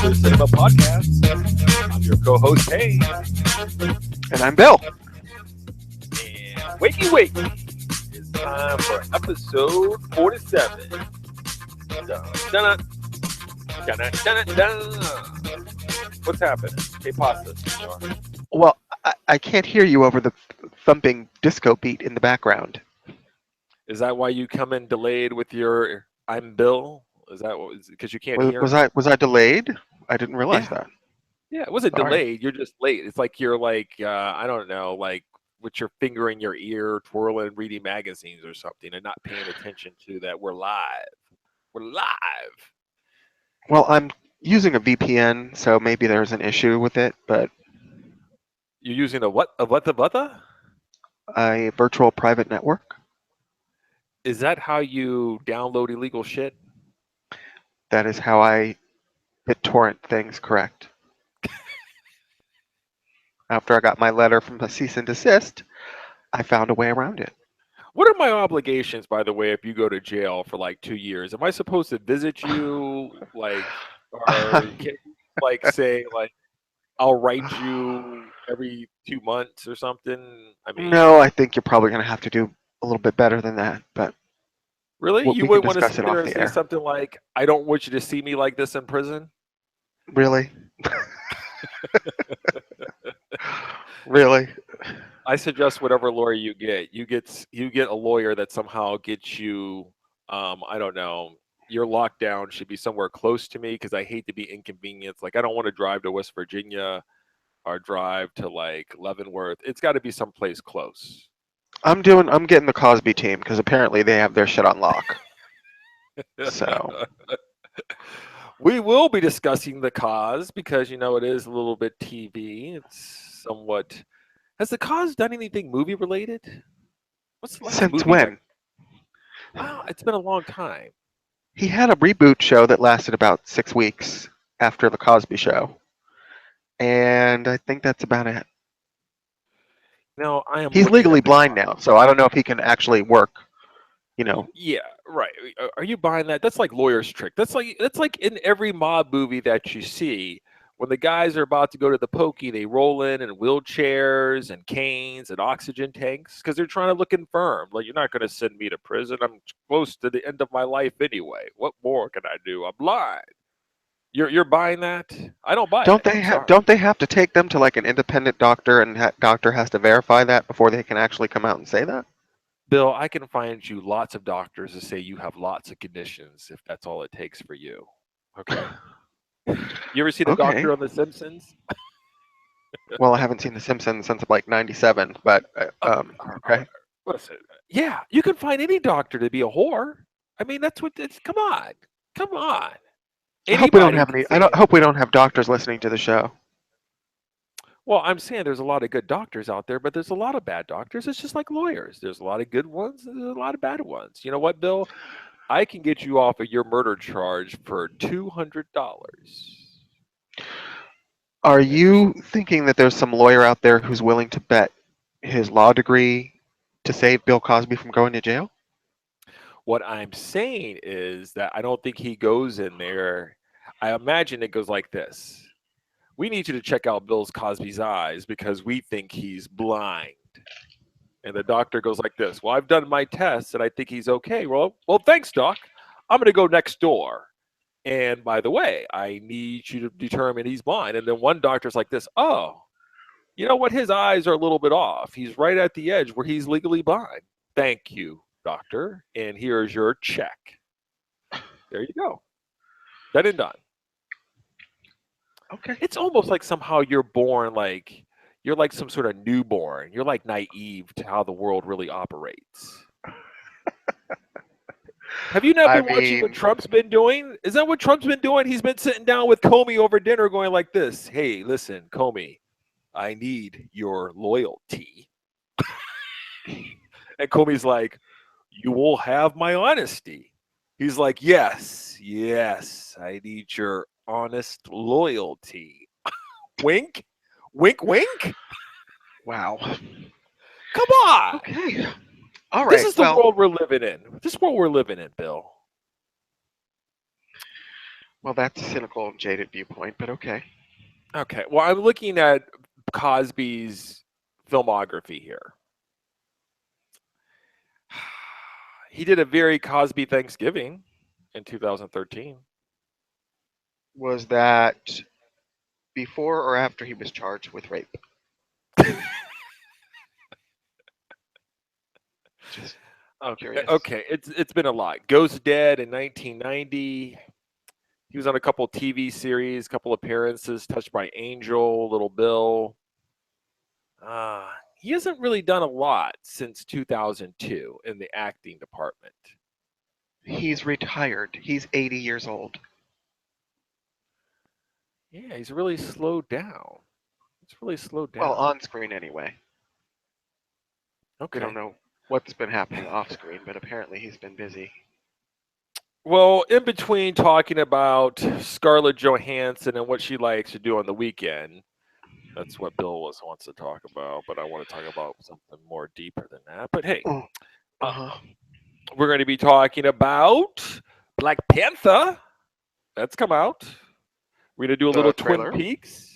to the Cinema Podcast. I'm your co-host, Hayes. And I'm Bill. And wakey, it's time for episode 47. Dun, dun, dun, dun, dun, dun. What's happening? Que pasa, senor? Well, I can't hear you over the thumping disco beat in the background. Is that why you come in delayed with your "I'm Bill"? Is that what? Because you can't hear? Was I delayed? I didn't realize Yeah, that. yeah. It wasn't Sorry. delayed. You're just late. It's like you're like I don't know, like with your finger in your ear, twirling, reading magazines or something, and not paying attention to that. We're live. We're live. Well, I'm using a VPN, so maybe there's an issue with it, but You're using a what? A what? The what? a virtual private network. Is that how you download illegal shit? That is how I BitTorrent things correct. After I got my letter from the cease and desist, I found a way around it. What are my obligations, by the way, if you go to jail for like 2 years? Am I supposed to visit you, like, or can you, like, say, like, I'll write you every 2 months or something? I mean, No, I think you're probably going to have to do a little bit better than that, but really? You we can wouldn't want to discuss sit it there off and the say air. something like, I don't want you to see me like this in prison? Really? Really? I suggest whatever lawyer you get, you get a lawyer that somehow gets you. I don't know. Your lockdown should be somewhere close to me because I hate to be inconvenienced. Like I don't want to drive to West Virginia or drive to like Leavenworth. It's got to be someplace close. I'm getting the Cosby team because apparently they have their shit on lock. So We will be discussing the cause because it is a little bit TV. It's somewhat. Has the cause done anything movie related? What's the last since movie that? when? Wow, it's been a long time. He had a reboot show that lasted about 6 weeks after the Cosby Show, and I think that's about it. No, I am He's looking legally at the blind cause. now, so I don't know if he can actually work. You know, Yeah, right. Are you buying that? That's like lawyer's trick. That's like in every mob movie that you see. When the guys are about to go to the pokey, they roll in wheelchairs and canes and oxygen tanks because they're trying to look infirm. Like you're not going to send me to prison. I'm close to the end of my life anyway. What more can I do? I'm blind. You're buying that? I don't buy it. I'm sorry. don't they have to take them to like an independent doctor, and that doctor has to verify that before they can actually come out and say that? Bill, I can find you lots of doctors to say you have lots of conditions if that's all it takes for you. Okay. You ever see the Okay. doctor on The Simpsons? Well, I haven't seen The Simpsons since like '97, but Or- okay. listen, yeah, you can find any doctor to be a whore. I mean, that's what it's. Come on. I hope we don't Anybody have can any. say. Hope we don't have doctors listening to the show. Well, I'm saying there's a lot of good doctors out there, but there's a lot of bad doctors. It's just like lawyers. There's a lot of good ones. And there's a lot of bad ones. You know what, Bill? I can get you off of your murder charge for $200. Are And just you thinking that there's some lawyer out there who's willing to bet his law degree to save Bill Cosby from going to jail? what I'm saying is that I don't think he goes in there. I imagine it goes like this. We need you to check out Bill Cosby's eyes because we think he's blind. And the doctor goes like this. Well, I've done my tests and I think he's okay. Well, thanks, doc. I'm going to go next door. And by the way, I need you to determine he's blind. And then one doctor's like this. Oh, you know what? His eyes are a little bit off. He's right at the edge where he's legally blind. Thank you, doctor. And here's your check. There you go. Done and done. Okay. It's almost like somehow you're born like you're like some sort of newborn. You're like naive to how the world really operates. Have you not I been watching what mean, Trump's been doing? Is that what Trump's been doing? He's been sitting down with Comey over dinner going like this. Hey, listen, Comey, I need your loyalty. And Comey's like, you will have my honesty. He's like, yes, I need your honest loyalty. Wink, wink, wink. wow. Come on. Okay. All right. This is the Well, world we're living in. This is what we're living in, Bill. Well, that's a cynical and jaded viewpoint, but okay. Okay. Well, I'm looking at Cosby's filmography here. He did a very Cosby Thanksgiving in 2013. Was that before or after he was charged with rape? Just Okay, curious. okay, it's been a lot. Ghost Dead in 1990. He was on a couple TV series, couple appearances. Touched by Angel, Little Bill. He hasn't really done a lot since 2002 in the acting department. He's retired. He's 80 years old. Yeah, he's really slowed down. It's really slowed Well, down. on screen anyway. We don't Okay. know what's been happening off screen, but apparently he's been busy. Well, in between talking about Scarlett Johansson and what she likes to do on the weekend, that's what Bill wants to talk about. But I want to talk about something more deeper than that. But hey, Oh, uh, uh-huh. we're going to be talking about Black Panther. That's come out. We're going to do a little The Twin trailer. Peaks.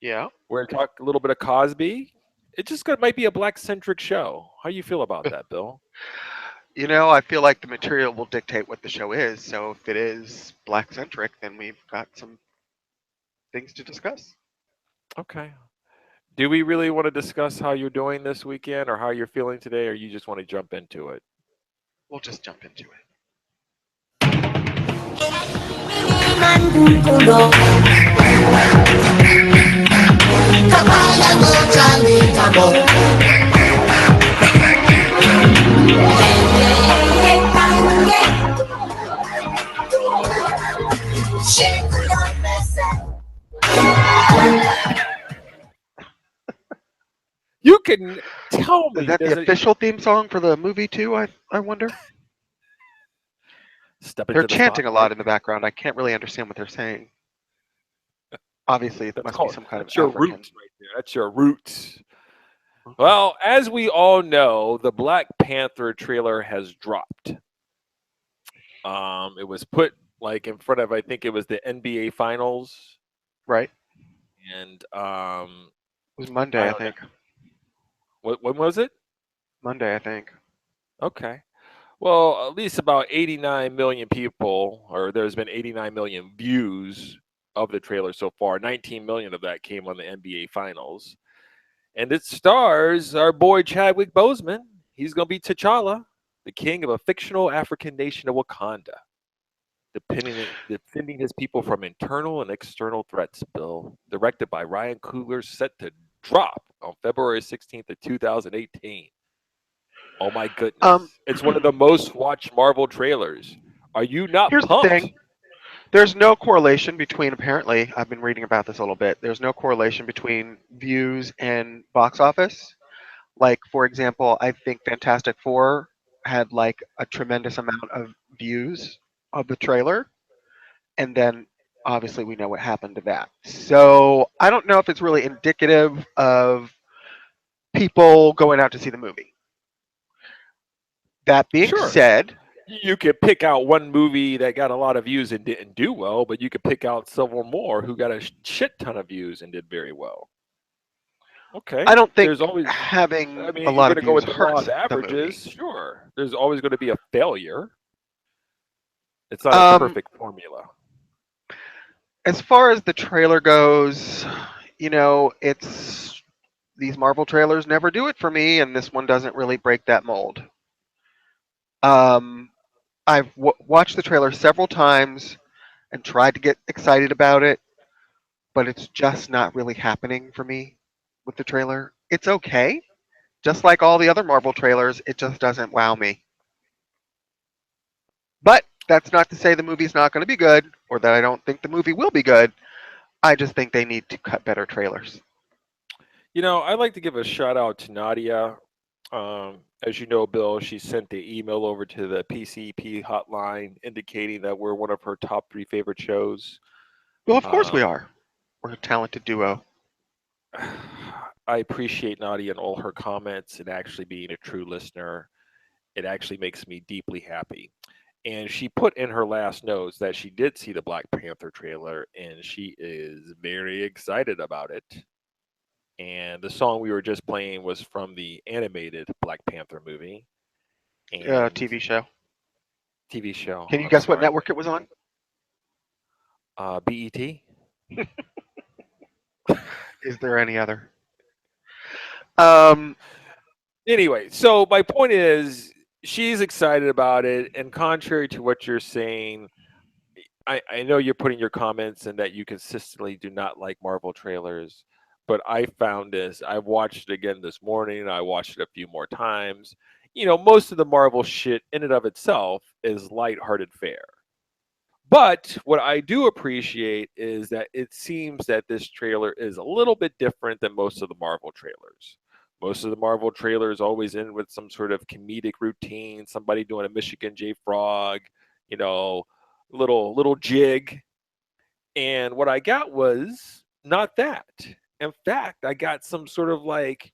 Yeah. We're going to talk a little bit of Cosby. It just might be a black centric show. How you feel about that, Bill? I feel like the material will dictate what the show is. So if it is black centric, then we've got some things to discuss. Okay. Do we really want to discuss how you're doing this weekend or how you're feeling today, or you just want to jump into it? We'll just jump into it. You can tell Is me. that the Does it official theme song for the movie too? I wonder. step They're into the chanting a spotlight? lot in the background. I can't really understand what they're saying. Obviously, it That's must be called some kind of that's your African. roots right there. That's your roots. Okay. Well, as we all know, the Black Panther trailer has dropped. It was put like in front of I think it was the NBA Finals, Right. and It was Monday, I I don't know think. what when was it? Monday, I think. Okay. Well, at least about 89 million people, or there's been 89 million views of the trailer so far. 19 million of that came on the NBA Finals. And it stars our boy Chadwick Boseman. He's going to be T'Challa, the king of a fictional African nation of Wakanda, defending his people from internal and external threats. Bill, directed by Ryan Coogler, set to drop on February 16th of 2018. Oh my Um, goodness. It's one of the most watched Marvel trailers. Are you not Here's the pumped? thing. There's no correlation between, apparently, I've been reading about this a little bit. There's no correlation between views and box office. Like, for example, I think Fantastic Four had like a tremendous amount of views of the trailer. And then obviously we know what happened to that. So I don't know if it's really indicative of people going out to see the movie. That being Sure. said, You could pick out one movie that got a lot of views and didn't do well, but you could pick out several more who got a shit ton of views and did very well. I Okay. don't think There's always, I having a mean, you're lot going of to go views with the law hurts of the movie. averages. Sure. There's always going to be a failure. It's not a Um, perfect formula. as far as the trailer goes, it's these Marvel trailers never do it for me, and this one doesn't really break that mold. Um, I've watched the trailer several times and tried to get excited about it, but it's just not really happening for me with the trailer. It's okay, just like all the other Marvel trailers, it just doesn't wow me. But that's not to say the movie's not going to be good or that I don't think the movie will be good. I just think they need to cut better trailers. I'd like to give a shout out to Nadia. As you know, Bill, she sent the email over to the PCP hotline indicating that we're one of her top three favorite shows. Well, of course we Um, are. We're a talented duo. I appreciate Nadia and all her comments and actually being a true listener. It actually makes me deeply happy. And she put in her last notes that she did see the Black Panther trailer and she is very excited about it. And the song we were just playing was from the animated Black Panther movie and TV show. TV show. Can you I'm guess what sorry, network it was on? BET. Is there any other? Um, Anyway, so my point is she's excited about it, and contrary to what you're saying, I know you're putting your comments and that you consistently do not like Marvel trailers, but I found this. I watched it again this morning. I watched it a few more times. You know, most of the Marvel shit in and of itself is lighthearted fare. But what I do appreciate is that it seems that this trailer is a little bit different than most of the Marvel trailers. Most of the Marvel trailers always end with some sort of comedic routine, somebody doing a Michigan J Frog, you know, little jig. And what I got was not that. In fact, I got some sort of like,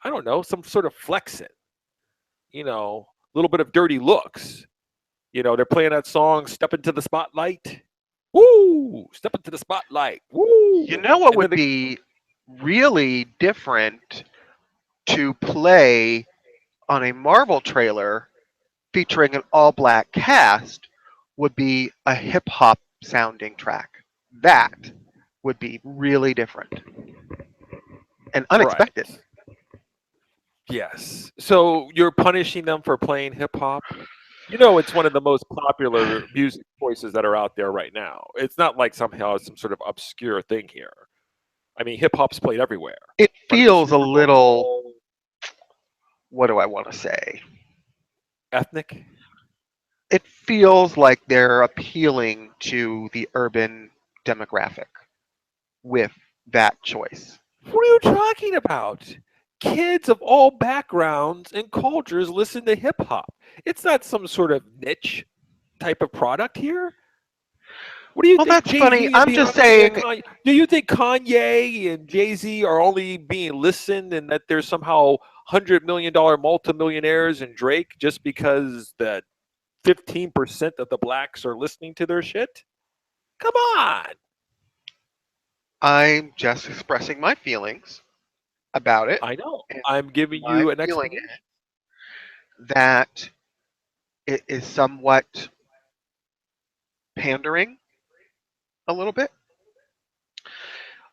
I don't know, some sort of flexing, a little bit of dirty looks. They're playing that song, Step Into the Spotlight. Woo! Step into the spotlight. you Woo! know what And then would be really different to play on a Marvel trailer featuring an all black cast would be a hip hop sounding track. That would be really different and unexpected. right. Yes. So you're punishing them for playing hip hop? It's one of the most popular music choices that are out there right now. It's not like somehow it's some sort of obscure thing here. I mean, hip hop's played everywhere. It In front of the feels a Super little, Bowl, what do I want to say? ethnic. It feels like they're appealing to the urban demographic with that choice. What are you talking about? Kids of all backgrounds and cultures listen to hip hop. It's not some sort of niche type of product here. What do you Well, think that's Jay funny. Z and I'm just Beyonce and saying, Kanye? Do you think Kanye and Jay Z are only being listened, and that there's somehow $100 million multimillionaires and Drake just because the 15% of the blacks are listening to their shit? Come on. I'm just expressing my feelings about it. I know. And I'm giving my you an feeling explanation. is that it is somewhat pandering a little bit.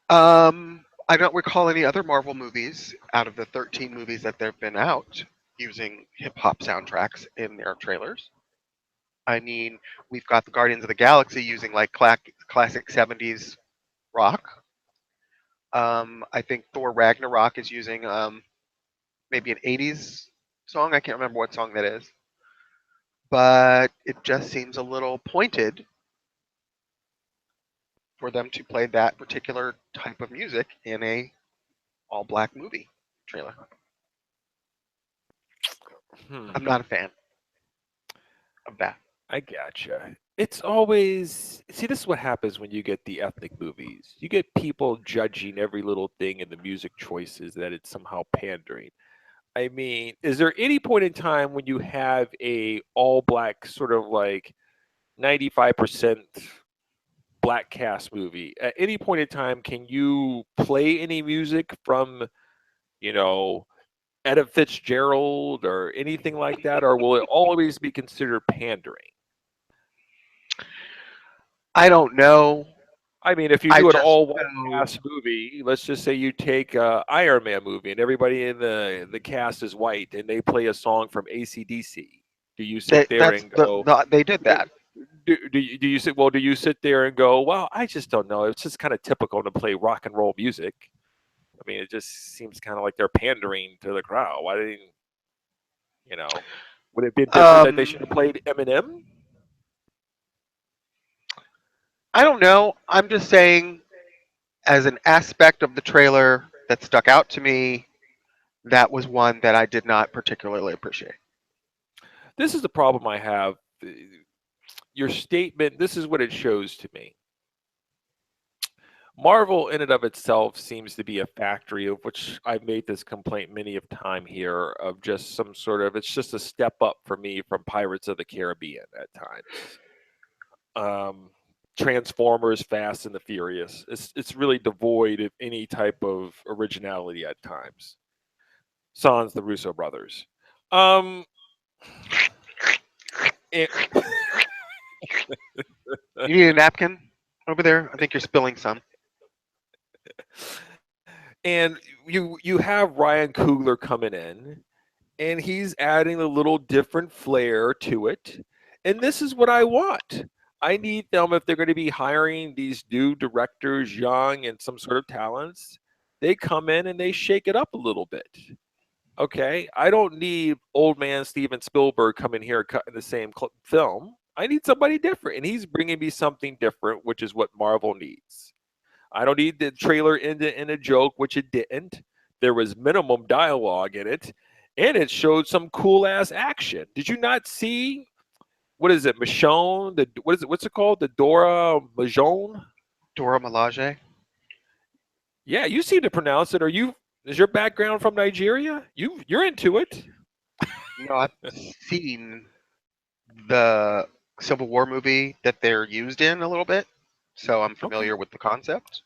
I don't recall any other Marvel movies out of the 13 movies that they've been out using hip hop soundtracks in their trailers. I mean, we've got the Guardians of the Galaxy using like classic 70s rock. I think Thor Ragnarok is using maybe an 80s song. I can't remember what song that is. But it just seems a little pointed for them to play that particular type of music in a all black movie trailer. I'm Hmm. not a fan of that. I gotcha. It's always see. This is what happens when you get the ethnic movies. You get people judging every little thing in the music choices that it's somehow pandering. I mean, is there any point in time when you have a all black sort of like 95% black cast movie? At any point in time, can you play any music from you know Etta Fitzgerald or anything like that, or will it always be considered pandering? I don't know. I mean, if you I do an just all white know cast movie, let's just say you take a Iron Man movie and everybody in the cast is white and they play a song from AC/DC. Do you sit that there that's and go, they did that. do you sit there and go, well, I just don't know. It's just kind of typical to play rock and roll music. I mean, it just seems kind of like they're pandering to the crowd. Why didn't, you know, would it be different that they Um, should have played Eminem? I don't know. I'm just saying, as an aspect of the trailer that stuck out to me, that was one that I did not particularly appreciate. This is the problem I have. Your statement, this is what it shows to me. Marvel in and of itself seems to be a factory of which I've made this complaint many of time here of just some sort of it's just a step up for me from Pirates of the Caribbean at times. Um, Transformers, Fast and the Furious. It's really devoid of any type of originality at times. Sans the Russo brothers. Um, and, You need a napkin over there? I think you're spilling some. and you have Ryan Coogler coming in, and he's adding a little different flair to it. And this is what I want. I need them if they're going to be hiring these new directors, young and some sort of talents. They come in and they shake it up a little bit. Okay, I don't need old man Steven Spielberg coming here cutting the same film. I need somebody different, and he's bringing me something different, which is what Marvel needs. I don't need the trailer in a joke, which it didn't. There was minimum dialogue in it, and it showed some cool ass action. Did you not see what is it, Michonne? The what is it? What's it called? The Dora Michonne? Dora Milaje? Yeah, you seem to pronounce it. Are you? Is your background from Nigeria? You're into it. No, I've seen the Civil War movie that they're used in a little bit, so I'm Okay. familiar with the concept.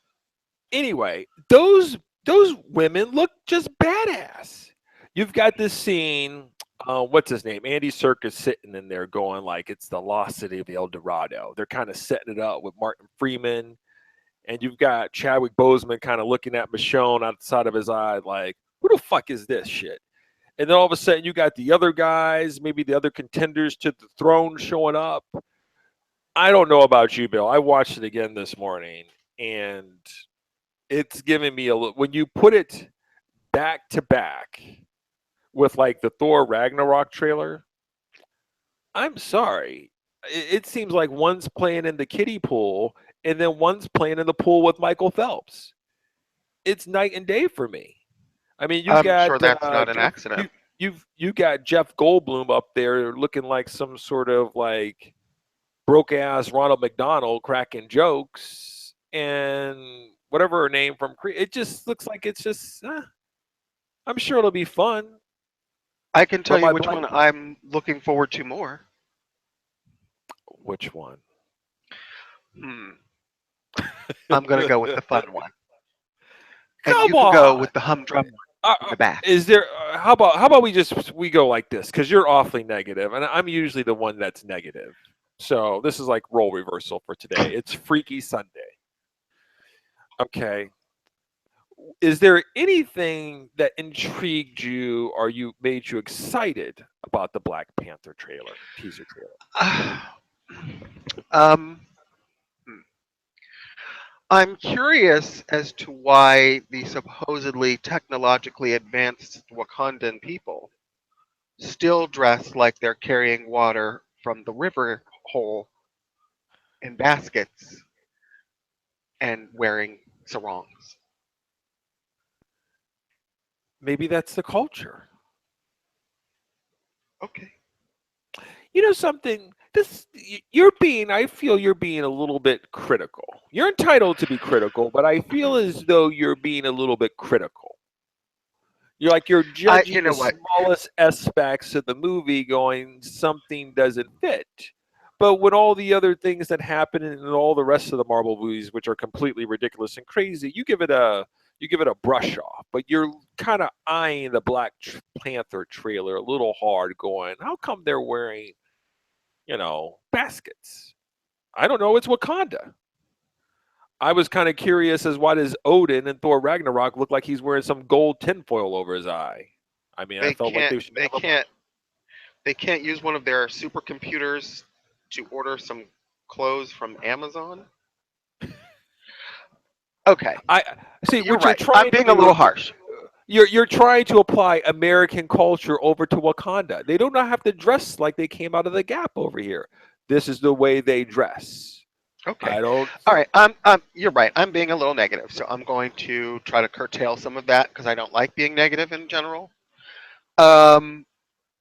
Anyway, those women look just badass. You've got this scene. What's his name? Andy Serkis sitting in there going like it's the lost city of El Dorado. They're kind of setting it up with Martin Freeman, and you've got Chadwick Boseman kind of looking at Michonne outside of his eye like, who the fuck is this shit? And then all of a sudden you got the other guys, maybe the other contenders to the throne showing up. I don't know about you, Bill. I watched it again this morning, and it's giving me a little. When you put it back to back with like the Thor Ragnarok trailer, I'm sorry. It seems like one's playing in the kiddie pool and then one's playing in the pool with Michael Phelps. It's night and day for me. I mean, you I'm got sure that's not an You accident. you got Jeff Goldblum up there looking like some sort of like broke ass Ronald McDonald cracking jokes and whatever her name from it just looks like it's just I'm sure it'll be fun, I can tell but you my which black one I'm looking forward to more. which one? Hmm. I'm gonna go with the fun one, and you Come can go on. with the humdrum one Uh, in uh, the back. is there how about we go like this because you're awfully negative and I'm usually the one that's negative. So this is like role reversal for today. It's Freaky Sunday. Okay. Is there anything that intrigued you or you made you excited about the Black Panther trailer, teaser trailer? um, hmm. I'm curious as to why the supposedly technologically advanced Wakandan people still dress like they're carrying water from the river hole in baskets and wearing sarongs. Maybe that's the culture. Okay. You know something? You're being. I feel you're being a little bit critical. You're entitled to be critical, but I feel as though you're being a little bit critical. You're You judging the know what? smallest aspects of the movie, going something doesn't fit. But with all the other things that happen in all the rest of the Marvel movies, which are completely ridiculous and crazy, you give it a brush off. But you're kind of eyeing the Black Panther trailer a little hard, going, "How come they're wearing baskets?" I don't know. It's Wakanda. I was kind of curious as why does Odin in Thor Ragnarok look like he's wearing some gold tinfoil over his eye? I mean, I They felt like can't they should they have a. can't they can't use one of their supercomputers to order some clothes from Amazon. Okay, I see you're what you're right. I'm trying to being a do little is harsh. you're trying to apply American culture over to Wakanda. They do not have to dress like they came out of the Gap over here. This is the way they dress. Okay. I don't. All right. You're right. I'm being a little negative, so I'm going to try to curtail some of that because I don't like being negative in general. Um,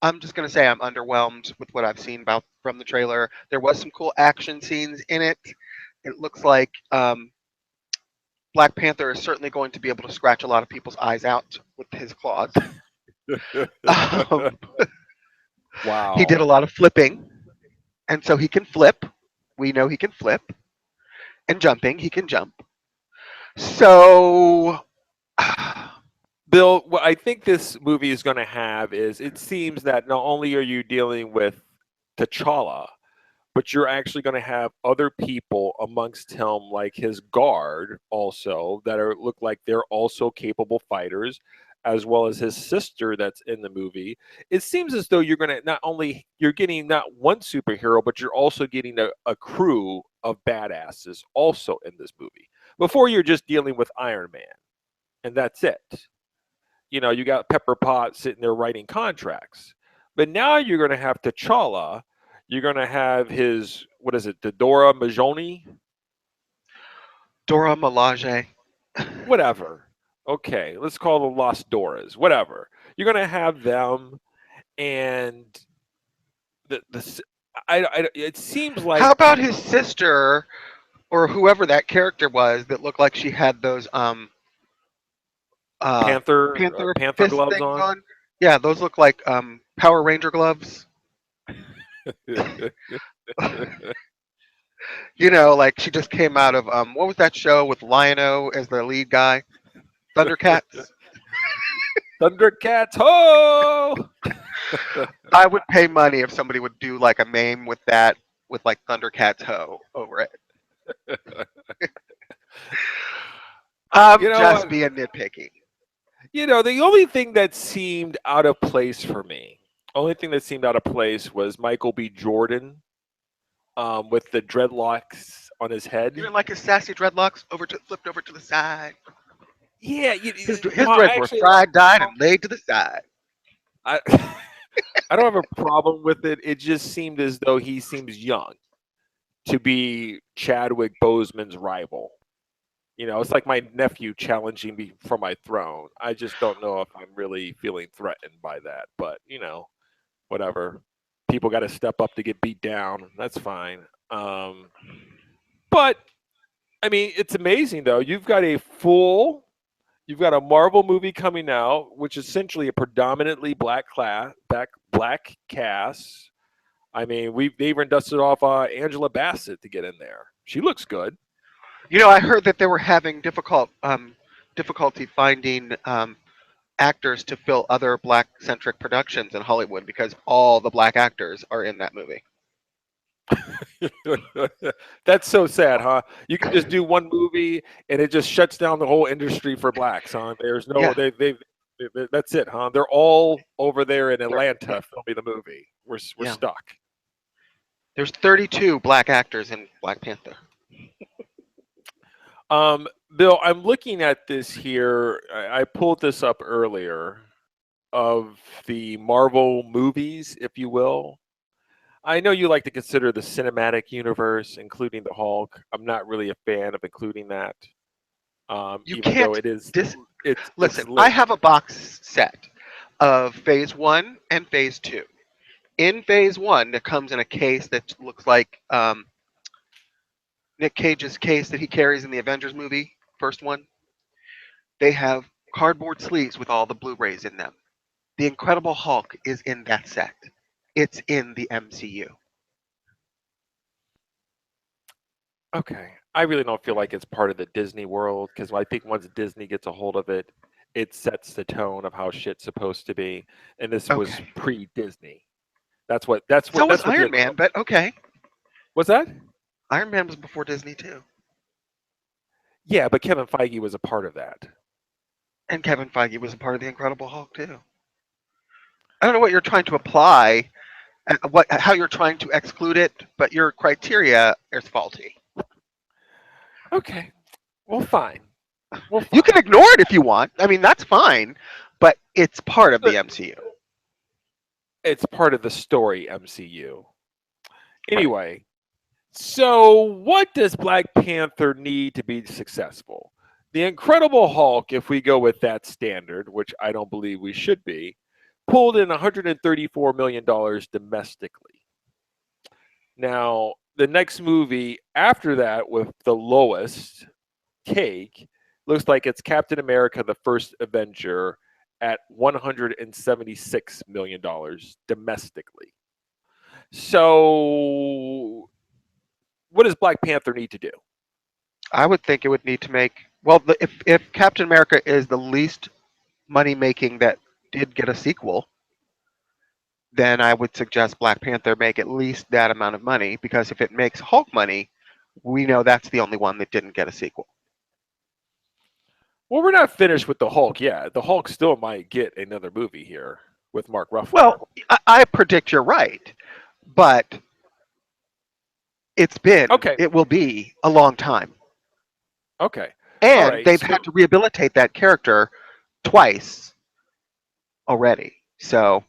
I'm just gonna say I'm underwhelmed with what I've seen about from the trailer. There was some cool action scenes in it. It looks like Black Panther is certainly going to be able to scratch a lot of people's eyes out with his claws. Um, he did Wow. a lot of flipping, and so he can flip. We know he can flip, and jumping, he can jump. So, Bill, what I think this movie is going to have is it seems that not only are you dealing with T'Challa, but you're actually going to have other people amongst him, like his guard, also that are look like they're also capable fighters, as well as his sister that's in the movie. It seems as though you're going to not only you're getting not one superhero, but you're also getting a crew of badasses also in this movie. Before you're just dealing with Iron Man, and that's it. You know, you got Pepper Potts sitting there writing contracts. But now you're going to have T'Challa. You're going to have his, what is it, Dora Majoni? Dora Milaje. Whatever. Okay, let's call them Lost Doras. Whatever. You're going to have them, and the it seems How like about his sister or whoever that character was that looked like she had those uh Panther Panther fist gloves things on. on? Yeah, those look like Power Ranger gloves. You know, like she just came out of what was that show with Lion-O as the lead guy? Thundercats. Thundercats, ho! I would pay money if somebody would do like a meme with that with like Thundercats ho over it. You I'm know just what? being nitpicky. You know, the only thing that seemed out of place for me, only thing that seemed out of place was Michael B. Jordan with the dreadlocks on his You head. didn't like his sassy dreadlocks over to flipped over to the side. Yeah, His well, dreads were actually, I don't fried, dyed, have and laid to the side. a problem. I don't have a problem with it. It just seemed as though he seems young to be Chadwick Boseman's rival. You know, it's like my nephew challenging me for my throne. I just don't know if I'm really feeling threatened by that. But whatever. People got to step up to get beat down. That's fine. But I mean, it's amazing though. You've got a Marvel movie coming out, which is essentially a predominantly black cast. I mean, they even dusted off Angela Bassett to get in there. She looks good. You know, I heard that they were having difficulty finding actors to fill other black centric productions in Hollywood because all the black actors are in that movie. That's so sad, huh? You can just do one movie and it just shuts down the whole industry for blacks, huh? There's no Yeah, that's it, huh? They're all over there in yeah, Atlanta filming the movie. We're yeah. stuck. There's 32 black actors in Black Panther. Bill, I'm looking at this here. I pulled this up earlier of the Marvel movies, if you will. I know you like to consider the cinematic universe, including the Hulk. I'm not really a fan of including that, You even though can't it is dis. it's Listen, I linked. have a box set of Phase One and Phase Two. In Phase One, it comes in a case that looks like Nick Cage's case that he carries in the Avengers movie, first one. They have cardboard sleeves with all the Blu-rays in them. The Incredible Hulk is in that set. It's in the MCU. Okay, I really don't feel like it's part of the Disney world because I think once Disney gets a hold of it, it sets the tone of how shit's supposed to be. And this was Okay. pre-Disney. That's So was the Iron Man, but okay. what's that? Iron Man was before Disney too. Yeah, but Kevin Feige was a part of that. And Kevin Feige was a part of the Incredible Hulk too. I don't know what you're trying to apply, how you're trying to exclude it, but your criteria is faulty. Okay, well, fine. Well, You can fine. ignore it if you want. I mean, that's fine, but it's part of the MCU. It's part of the story MCU. Right. Anyway, so what does Black Panther need to be successful? The Incredible Hulk, if we go with that standard, which I don't believe we should be, pulled in $134 million domestically. Now, the next movie after that with the lowest take looks like it's Captain America: The First Avenger at $176 million domestically. So, what does Black Panther need to do? I would think it would need to make well if Captain America is the least money making that did get a sequel, then I would suggest Black Panther make at least that amount of money because if it makes Hulk money, we know that's the only one that didn't get a sequel. Well, we're not finished with the Hulk yet. The Hulk still might get another movie here with Mark Ruffalo. Well, I predict you're right, but Okay. it will be a long time. Okay. All And right. they've So, had to rehabilitate that character twice already. So,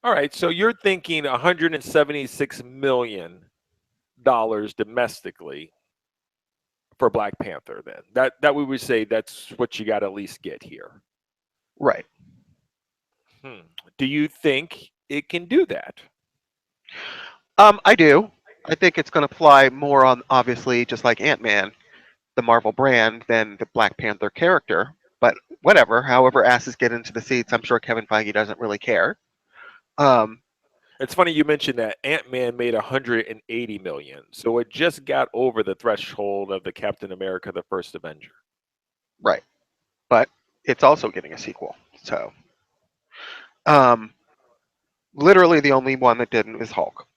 all right. So you're thinking $176 million domestically for Black Panther. Then that we would say that's what you got to at least get here. right. Do you think it can do that? I do. I think it's going to fly more on, obviously, just like Ant-Man, the Marvel brand, than the Black Panther character. But whatever, however asses get into the seats, I'm sure Kevin Feige doesn't really care. Um, It's funny you mentioned that Ant-Man made 180 million, so it just got over the threshold of the Captain America: The First Avenger. right. But it's also getting a sequel. So, um, literally the only one that didn't is Hulk.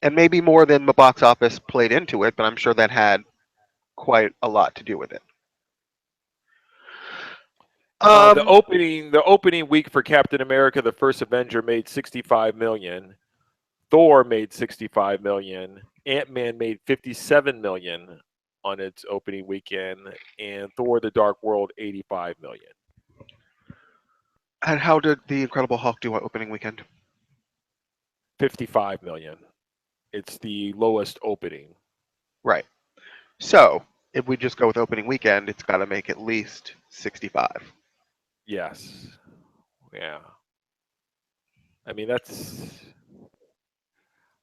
And maybe more than the box office played into it, but I'm sure that had quite a lot to do with it. The Um, opening week for Captain America: The First Avenger made 65 million. Thor made 65 million. Ant-Man made 57 million on its opening weekend, and Thor: The Dark World 85 million. and how did the Incredible Hulk do on opening weekend? 55 million. It's the lowest opening. Right. So if we just go with opening weekend, it's got to make at least 65. Yes. Yeah. I mean, that's.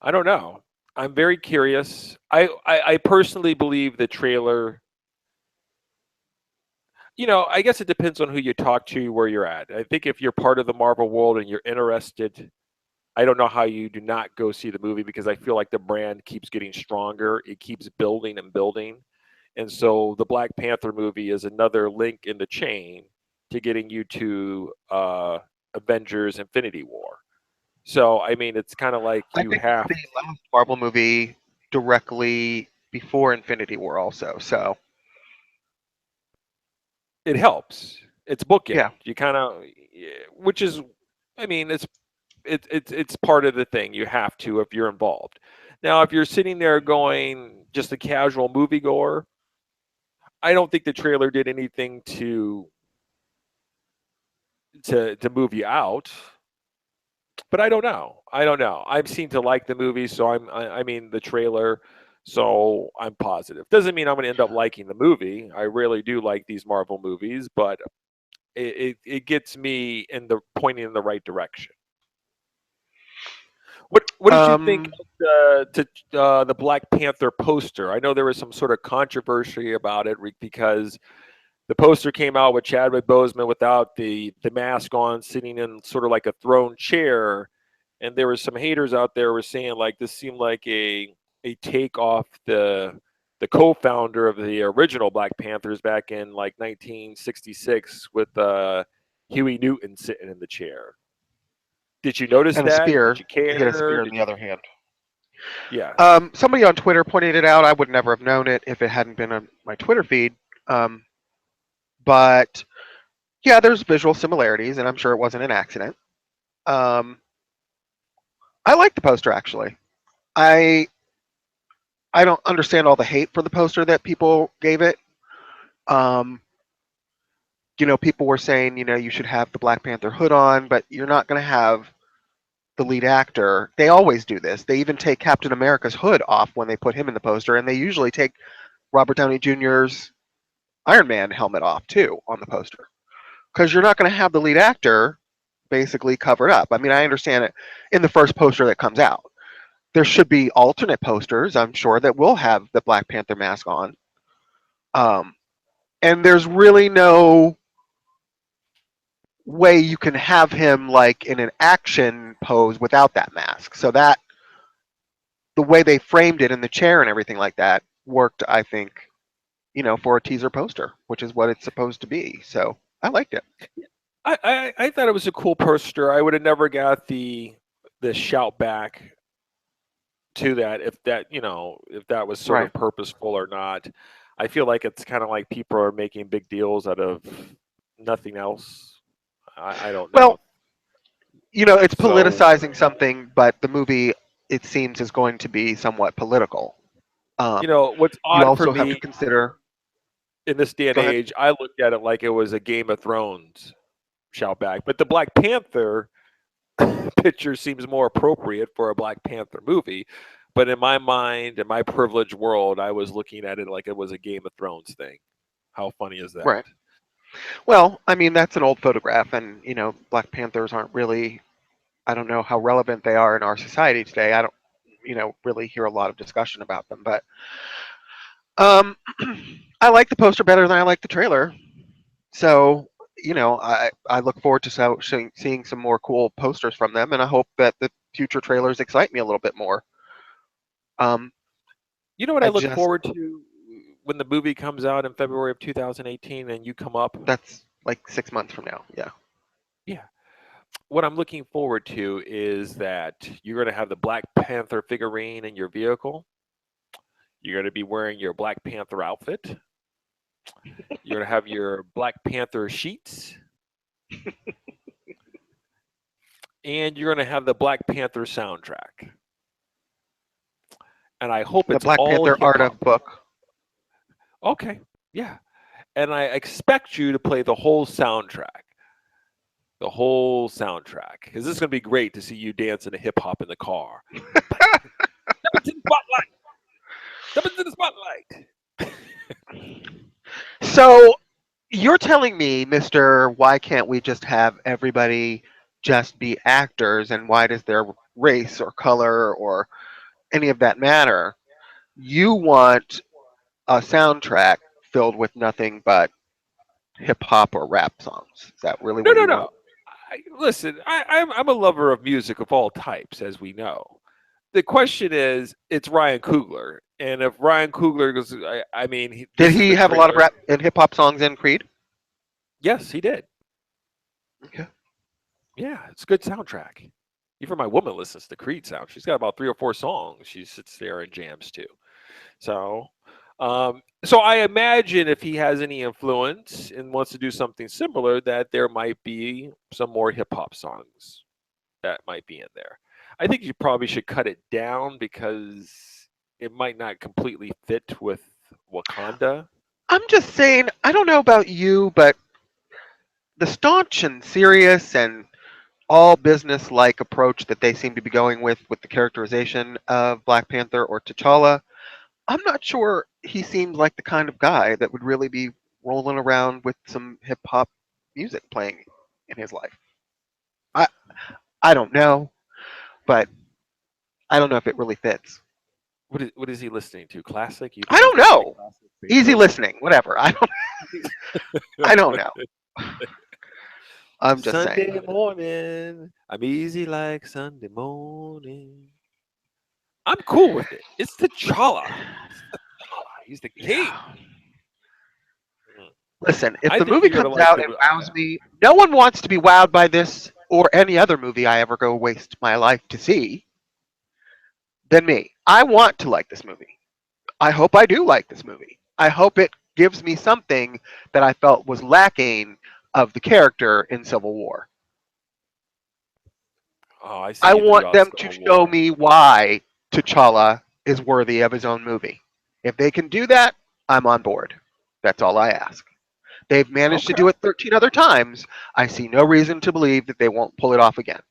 I don't know. I'm very curious. I personally believe the trailer. I guess it depends on who you talk to, where you're at. I think if you're part of the Marvel world and you're interested, I don't know how you do not go see the movie because I feel like the brand keeps getting stronger. It keeps building and building. And so the Black Panther movie is another link in the chain to getting you to Avengers Infinity War. So, I mean, it's kind of like I you think it's have, the last Marvel movie directly before Infinity War, also. So it helps. It's bookend. yeah, You kind of, which is, I mean, it's part of the thing. You have to if you're involved. Now, if you're sitting there going just a casual moviegoer, I don't think the trailer did anything to move you out. But I don't know. I don't know. I've seen to like the movie, so I mean the trailer, so I'm positive. Doesn't mean I'm going to end up liking the movie. I really do like these Marvel movies, but it gets me in the pointing in the right direction. What did you think um, of the Black Panther poster? I know there was some sort of controversy about it because the poster came out with Chadwick Boseman without the mask on, sitting in sort of like a throne chair, and there were some haters out there were saying like this seemed like a take off the co-founder of the original Black Panthers back in like 1966 with Huey Newton sitting in the chair. Did you notice and a that? spear. Did you He had a care? spear in Did the you? other hand. Yes. Somebody on Twitter pointed it out. I would never have known it if it hadn't been on my Twitter feed. Um, but yeah, there's visual similarities, and I'm sure it wasn't an accident. Um, I like the poster actually. I I don't understand all the hate for the poster that people gave it. Um, people were saying, you should have the Black Panther hood on, but you're not going to have the lead actor. They always do this. They even take Captain America's hood off when they put him in the poster, and they usually take Robert Downey Jr.'s Iron Man helmet off too on the poster because you're not going to have the lead actor basically covered up. I mean, I understand it in the first poster that comes out. There should be alternate posters, I'm sure, that will have the Black Panther mask on. Um, and there's really no way you can have him like in an action pose without that mask. So that the way they framed it in the chair and everything like that worked, I think, for a teaser poster, which is what it's supposed to be. So I liked it. I thought it was a cool poster. I would have never got the shout back to that if that if that was sort Right. of purposeful or not. I feel like it's kind of like people are making big deals out of nothing else. I don't know. Well, it's So politicizing something, but the movie, it seems, is going to be somewhat political. what's You odd for also have to me consider. in this day and Go ahead. age, I looked at it like it was a Game of Thrones shout back, but the Black Panther picture seems more appropriate for a Black Panther movie. But in my mind, in my privileged world, I was looking at it like it was a Game of Thrones thing. How funny is that? Right. Well, I mean, that's an old photograph, and Black Panthers aren't really. I don't know how relevant they are in our society today. I don't, really hear a lot of discussion about them, but um, I like the poster better than I like the trailer. So, I look forward to seeing some more cool posters from them, and I hope that the future trailers excite me a little bit more. Um, You know what I I look just forward to when the movie comes out in February of 2018 and you come up? That's like 6 months from now. Yeah. Yeah. What I'm looking forward to is that you're going to have the Black Panther figurine in your vehicle. You're going to be wearing your Black Panther outfit. You're going to have your Black Panther sheets. And you're going to have the Black Panther soundtrack. And I hope The it's Black all Panther hip art hop. of book. Okay. Yeah. And I expect you to play the whole soundtrack. The whole soundtrack. Because this is going to be great to see you dancing to hip hop in the car. Step into the spotlight. Step into the spotlight. So you're telling me, Mister, why can't we just have everybody just be actors, and why does their race or color or any of that matter? You want a soundtrack filled with nothing but hip hop or rap songs. Is that really No, what no, you no. want? Listen, I'm a lover of music of all types, as we know. The question is, it's Ryan Coogler, and if Ryan Coogler goes, I mean, Did this is he the have a lot of trailer. rap and hip hop songs in Creed? Yes, he did. Okay. Yeah, it's a good soundtrack. Even my woman listens to Creed sound. She's got about 3 or 4 songs. She sits there and jams too. So, so I imagine if he has any influence and wants to do something similar, that there might be some more hip hop songs that might be in there. I think you probably should cut it down because it might not completely fit with Wakanda. I'm just saying, I don't know about you, but the staunch and serious and all business like approach that they seem to be going with the characterization of Black Panther or T'Challa, I'm not sure he seems like the kind of guy that would really be rolling around with some hip hop music playing in his life. I I don't know, but I don't know if it really fits. What is he listening to? Classic? You I think he's don't listening to know. classic Easy Beethoven? listening, whatever. I don't know. I'm just saying. Sunday morning, I'm easy like Sunday morning. I'm cool with it. It's T'Challa. It's T'Challa. He's the king. Yeah. Listen, if I the think movie you're gonna comes like out the and movie. wows me, no one wants to be wowed by this or any other movie I ever go waste my life to see than me. I want to like this movie. I hope I do like this movie. I hope it gives me something that I felt was lacking of the character in Civil War. Oh, I see I you want throughout them to Civil show War. me why T'Challa is worthy of his own movie. If they can do that, I'm on board. That's all I ask. They've managed to Okay. do it 13 other times. I see no reason to believe that they won't pull it off again.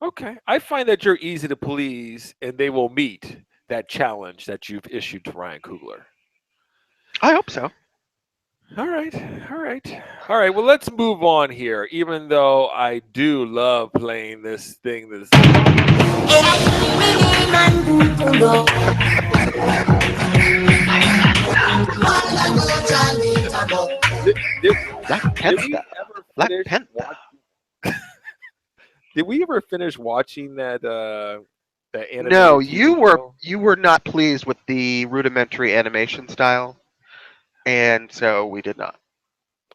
Okay. I find that you're easy to please, and they will meet that challenge that you've issued to Ryan Coogler. I hope so. All right, all right, all right. Well, let's move on here. Even though I do love playing this thing, this Did, did, Black did we Panther. ever Black finish Panther. watch? Did we ever finish watching that No, animated you TV were show? you were not pleased with the rudimentary animation style, and so we did not.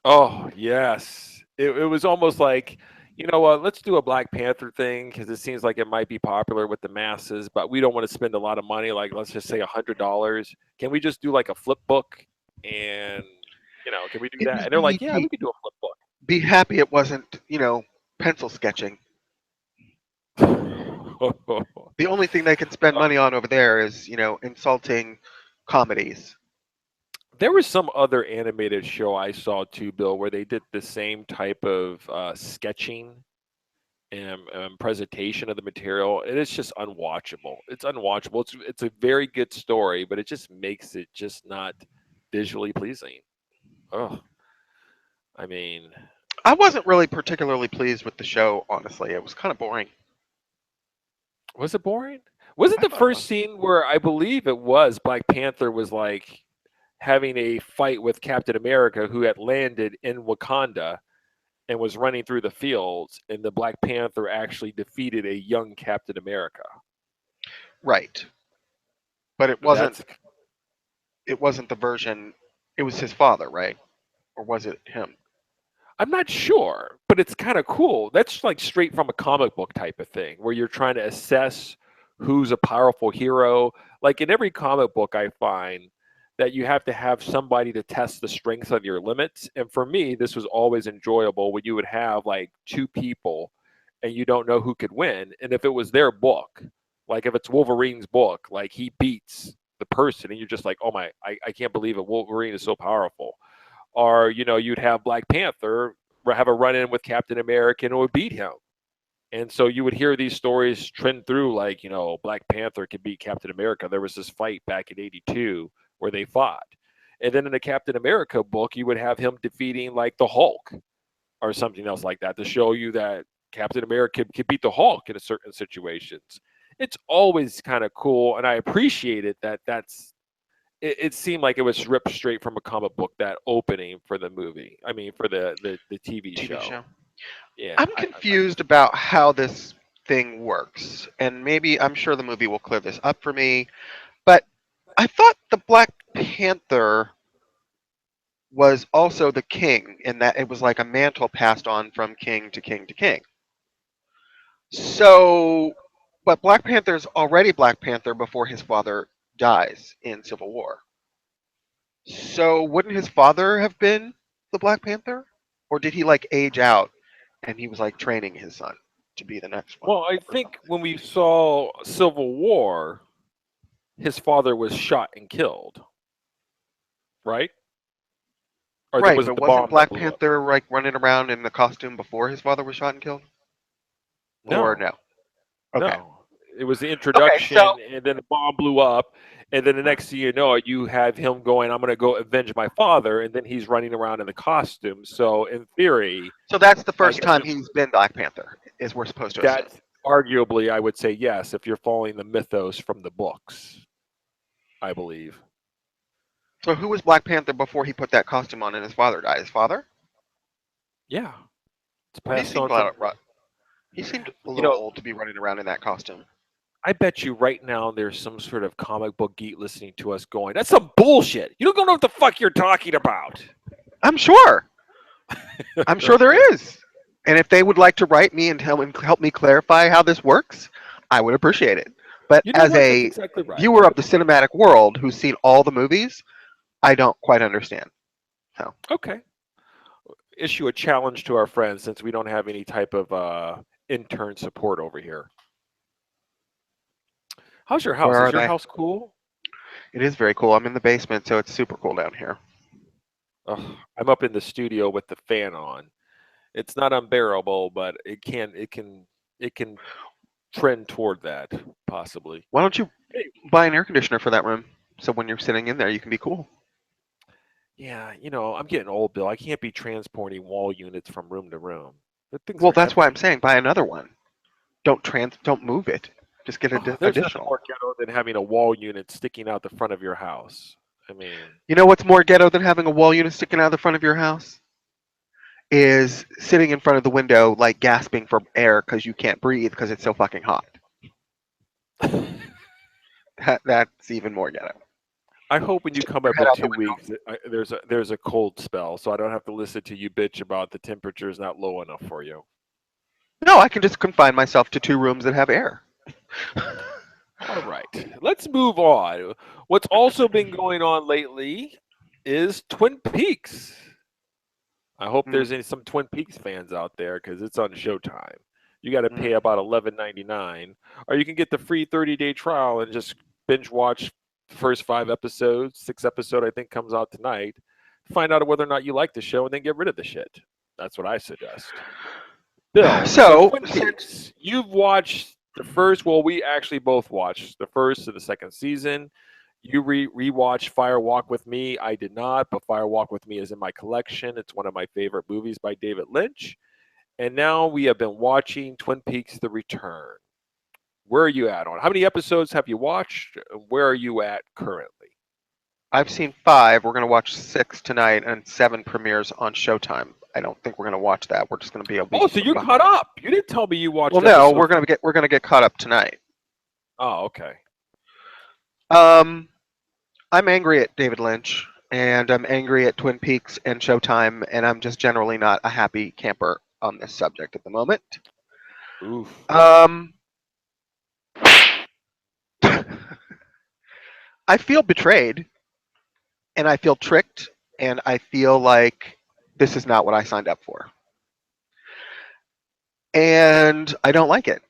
Oh yes, it was almost like, you know what? Let's do a Black Panther thing because it seems like it might be popular with the masses, but we don't want to spend a lot of money. Like let's just say $100. Can we just do like a flip book? And can we do It that? was And they're like, yeah, we BET. could do a flip book. Be happy it wasn't, pencil sketching. The only thing they can spend money on over there is, insulting comedies. There was some other animated show I saw too, Bill, where they did the same type of sketching and presentation of the material, and it's just unwatchable. It's unwatchable. It's a very good story, but it just makes it just not visually pleasing. Oh, I mean, I wasn't really particularly pleased with the show, honestly. It was kind of boring. was it boring? Was it I the thought it first was. scene where I believe it was Black Panther was like having a fight with Captain America, who had landed in Wakanda and was running through the fields, and the Black Panther actually defeated a young Captain America. Right. But it wasn't That's it wasn't the version. It was his father, right? Or was it him? I'm not sure, but it's kind of cool. That's like straight from a comic book type of thing where you're trying to assess who's a powerful hero. Like in every comic book, I find that you have to have somebody to test the strength of your limits. And for me, this was always enjoyable when you would have like two people and you don't know who could win. And if it was their book, like if it's Wolverine's book, like he beats the person and you're just like, oh my, I can't believe it. Wolverine is so powerful. Or you'd have Black Panther have a run in with Captain America and it would beat him. And so you would hear these stories trend through, like Black Panther could beat Captain America. There was this fight back in '82 where they fought, and then in the Captain America book, you would have him defeating like the Hulk or something else like that to show you that Captain America could beat the Hulk in certain situations. It's always kind of cool, and I appreciate it it seemed like it was ripped straight from a comic book, that opening for the movie. I mean, for the TV TV show. show. Yeah, I'm confused about how this thing works, and maybe I'm sure the movie will clear this up for me. But I thought the Black Panther was also the king, in that it was like a mantle passed on from king to king to king. So, but Black Panther's already Black Panther before his father dies in Civil War. So, wouldn't his father have been the Black Panther? Or did he like age out and he was like training his son to be the next one well, I or think something? when we saw Civil War, his father was shot and killed, right? Or Right, was it but the wasn't bomb that Black blew up? Panther like running around in the costume before his father was shot and killed? Or No, no? Okay. no. It was the Okay, so introduction, and then the bomb blew up, and then the next thing you know, you have him going, "I'm going to go avenge my father," and then he's running around in the costume. So, in theory, that's the I first guess time he's been Black Panther, is we're supposed to assume. that's arguably, I would say yes, if you're following the mythos from the books, I believe. So who was Black Panther before he put that costume on and his father died? His father? Yeah, it's Well, passed on he seemed a you little know, old to be running around in that costume. I bet you right now there's some sort of comic book geek listening to us going, "That's some bullshit. You don't know what the fuck you're talking about." I'm sure. I'm sure there is. And if they would like to write me and help me clarify how this works, I would appreciate it. But You know as what? That's a exactly right. viewer of the cinematic world who's seen all the movies, I don't quite understand. So Okay. Issue a challenge to our friends since we don't have any type of intern support over here. How's your where house? Is are your they? house cool? It is very cool. I'm in the basement, so it's super cool down here. Ugh, I'm up in the studio with the fan on. It's not unbearable, but it can trend toward that possibly. Why don't you Hey, buy an air conditioner for that room so when you're sitting in there, you can be cool? yeah, I'm getting old, Bill. I can't be transporting wall units from room to room. The things Well, are that's why heavy. I'm saying buy another one. Don't move it. Just get Oh, there's nothing additional. more ghetto than having a wall unit sticking out the front of your house. I mean, You know what's more ghetto than having a wall unit sticking out of the front of your house? Is sitting in front of the window, like gasping for air because you can't breathe because it's so fucking hot. That's even more ghetto. I hope when you come Your up head in out the 2 weeks, there's a cold spell, so I don't have to listen to you bitch about the temperature's not low enough for you. window. No, I can just confine myself to 2 rooms that have air. All right, let's move on. What's also been going on lately is Twin Peaks. I hope Hmm. there's some Twin Peaks fans out there because it's on Showtime. You got to pay Hmm. about $11.99, or you can get the free 30-day trial and just binge watch the first 5 episodes. 6 episode I think comes out tonight. Find out whether or not you like the show, and then get rid of the shit. That's what I suggest. Bill, so So, Twin Peaks, you've watched the first. Well, we actually both watched the first and the second season. You rewatched Fire Walk with Me. I did not, but Fire Walk with Me is in my collection. It's one of my favorite movies by David Lynch. And now we have been watching Twin Peaks: The Return. Where are you at on? How many episodes have you watched? Where are you at currently? I've seen 5. We're gonna watch 6 tonight, and 7 premieres on Showtime. I don't think we're gonna watch that. We're just gonna be a week Oh, so you're caught behind. up. You didn't tell me you Well, watched no, episode. we're gonna get caught up tonight. Oh, okay. Um, I'm angry at David Lynch, and I'm angry at Twin Peaks and Showtime, and I'm just generally not a happy camper on this subject at the moment. Oof. Um, I feel betrayed, and I feel tricked, and I feel like this is not what I signed up for, and I don't like it.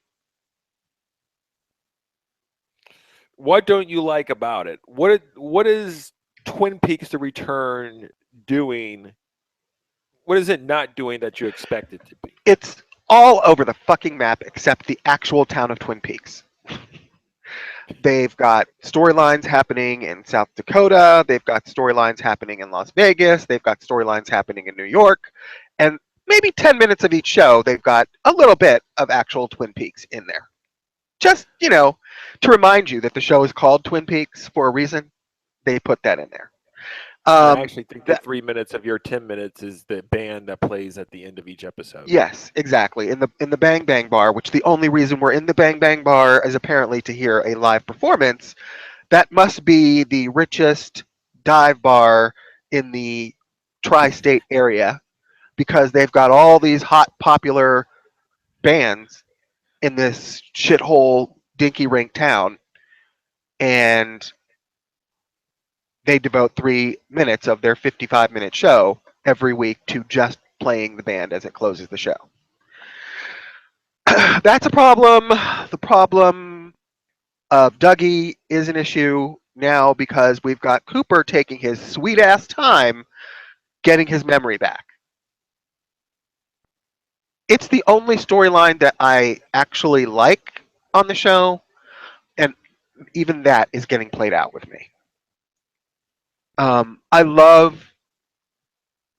What don't you like about it? What is Twin Peaks: The Return doing? What is it not doing that you expect it to be? It's all over the fucking map except the actual town of Twin Peaks. They've got storylines happening in South Dakota. They've got storylines happening in Las Vegas. They've got storylines happening in New York. And maybe 10 minutes of each show, they've got a little bit of actual Twin Peaks in there. Just, to remind you that the show is called Twin Peaks for a reason, they put that in there. And I Um, actually think the that, 3 minutes of your 10 minutes is the band that plays at the end of each episode. yes, exactly. In the Bang Bang Bar, which the only reason we're in the Bang Bang Bar is apparently to hear a live performance. That must be the richest dive bar in the tri-state area because they've got all these hot popular bands in this shithole dinky rink town, and they devote 3 minutes of their 55-minute show every week to just playing the band as it closes the show. That's a problem. The problem of Dougie is an issue now because we've got Cooper taking his sweet ass time getting his memory back. It's the only storyline that I actually like on the show, and even that is getting played out with me. I love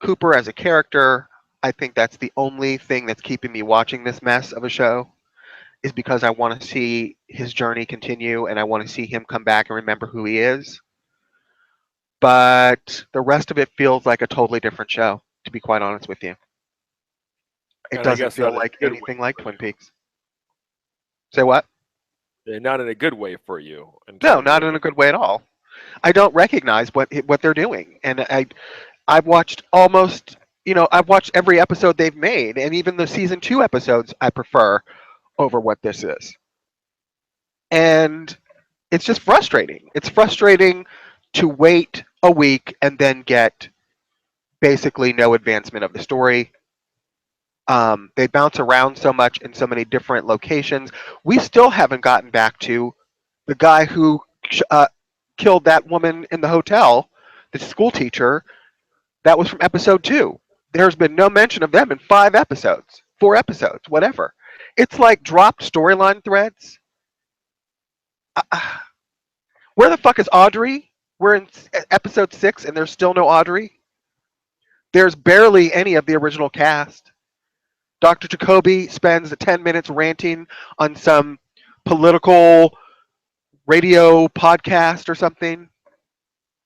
Cooper as a character. I think that's the only thing that's keeping me watching this mess of a show is because I want to see his journey continue and I want to see him come back and remember who he is. But the rest of it feels like a totally different show, to be quite honest with you. It And I doesn't guess feel not in like a good way anything like for Twin you. Peaks. Say what? And not in a good way for you in No, terms not of in a good way at all. I don't recognize what they're doing, and I've watched almost I've watched every episode they've made, and even the season 2 episodes I prefer over what this is, and it's just frustrating. It's frustrating to wait a week and then get basically no advancement of the story. They bounce around so much in so many different locations. We still haven't gotten back to the guy who killed that woman in the hotel, the school teacher. That was from episode 2. There's been no mention of them in 5 episodes, 4 episodes, whatever. It's like dropped storyline threads. Uh, where the fuck is Audrey? We're in episode 6 and there's still no Audrey. There's barely any of the original cast. Dr. Jacoby spends 10 minutes ranting on some political radio podcast or something.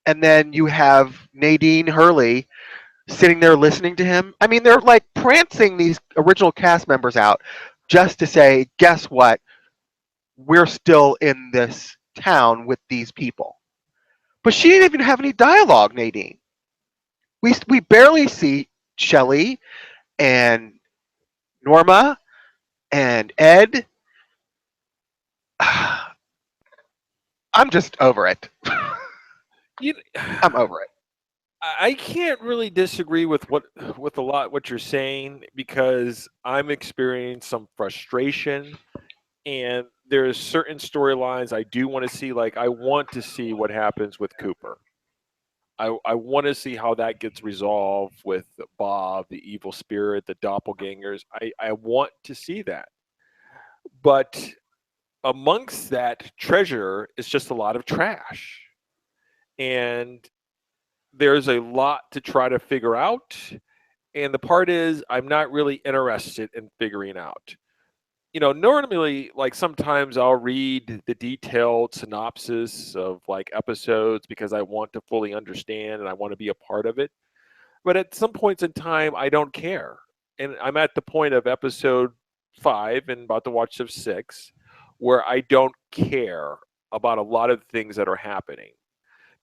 and then you have Nadine Hurley sitting there listening to him. I mean, they're like prancing these original cast members out just to say, guess what? We're still in this town with these people. But she didn't even have any dialogue, Nadine. We barely see Shelley and Norma and Ed. I'm just over it. You, I'm over it. I can't really disagree with a lot what you're saying because I'm experiencing some frustration, and there's certain storylines I do want to see. Like I want to see what happens with Cooper. I want to see how that gets resolved with Bob, the evil spirit, the doppelgangers. I want to see that. But amongst that treasure is just a lot of trash. And there's a lot to try to figure out. And the part is, I'm not really interested in figuring out. Normally, like sometimes I'll read the detailed synopsis of like episodes because I want to fully understand and I want to be a part of it. But at some points in time, I don't care. And I'm at the point of episode 5 and about to watch of 6 where I don't care about a lot of things that are happening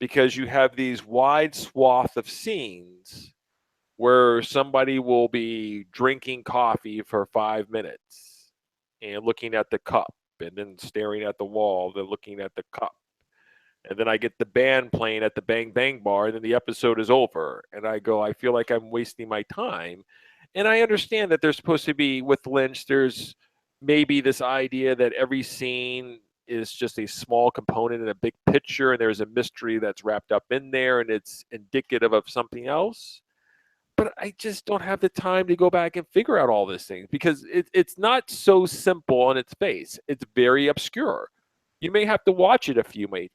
because you have these wide swath of scenes where somebody will be drinking coffee for 5 minutes and looking at the cup and then staring at the wall, then looking at the cup. And then I get the band playing at the Bang Bang Bar, and then the episode is over. And I go, I feel like I'm wasting my time. And I understand that there's supposed to be, with Lynch, there's maybe this idea that every scene is just a small component in a big picture, and there's a mystery that's wrapped up in there, and it's indicative of something else. But I just don't have the time to go back and figure out all these things because it's not so simple on its face. It's very obscure. You may have to watch it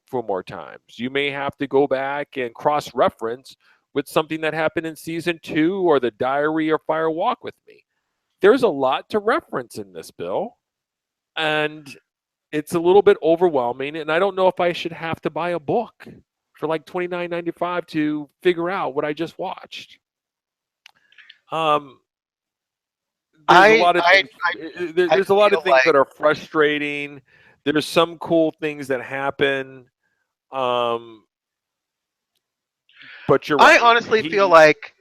four more times. You may have to go back and cross reference with something that happened in season 2 or the Diary or Fire Walk with Me. There's a lot to reference in this, Bill, and it's a little bit overwhelming. And I don't know if I should have to buy a book for like $29.95 to figure out what I just watched. Um, there's a I lot of I things. I There's a lot of feel things like that are frustrating. There's some cool things that happen. Um, but you're I right. honestly feel like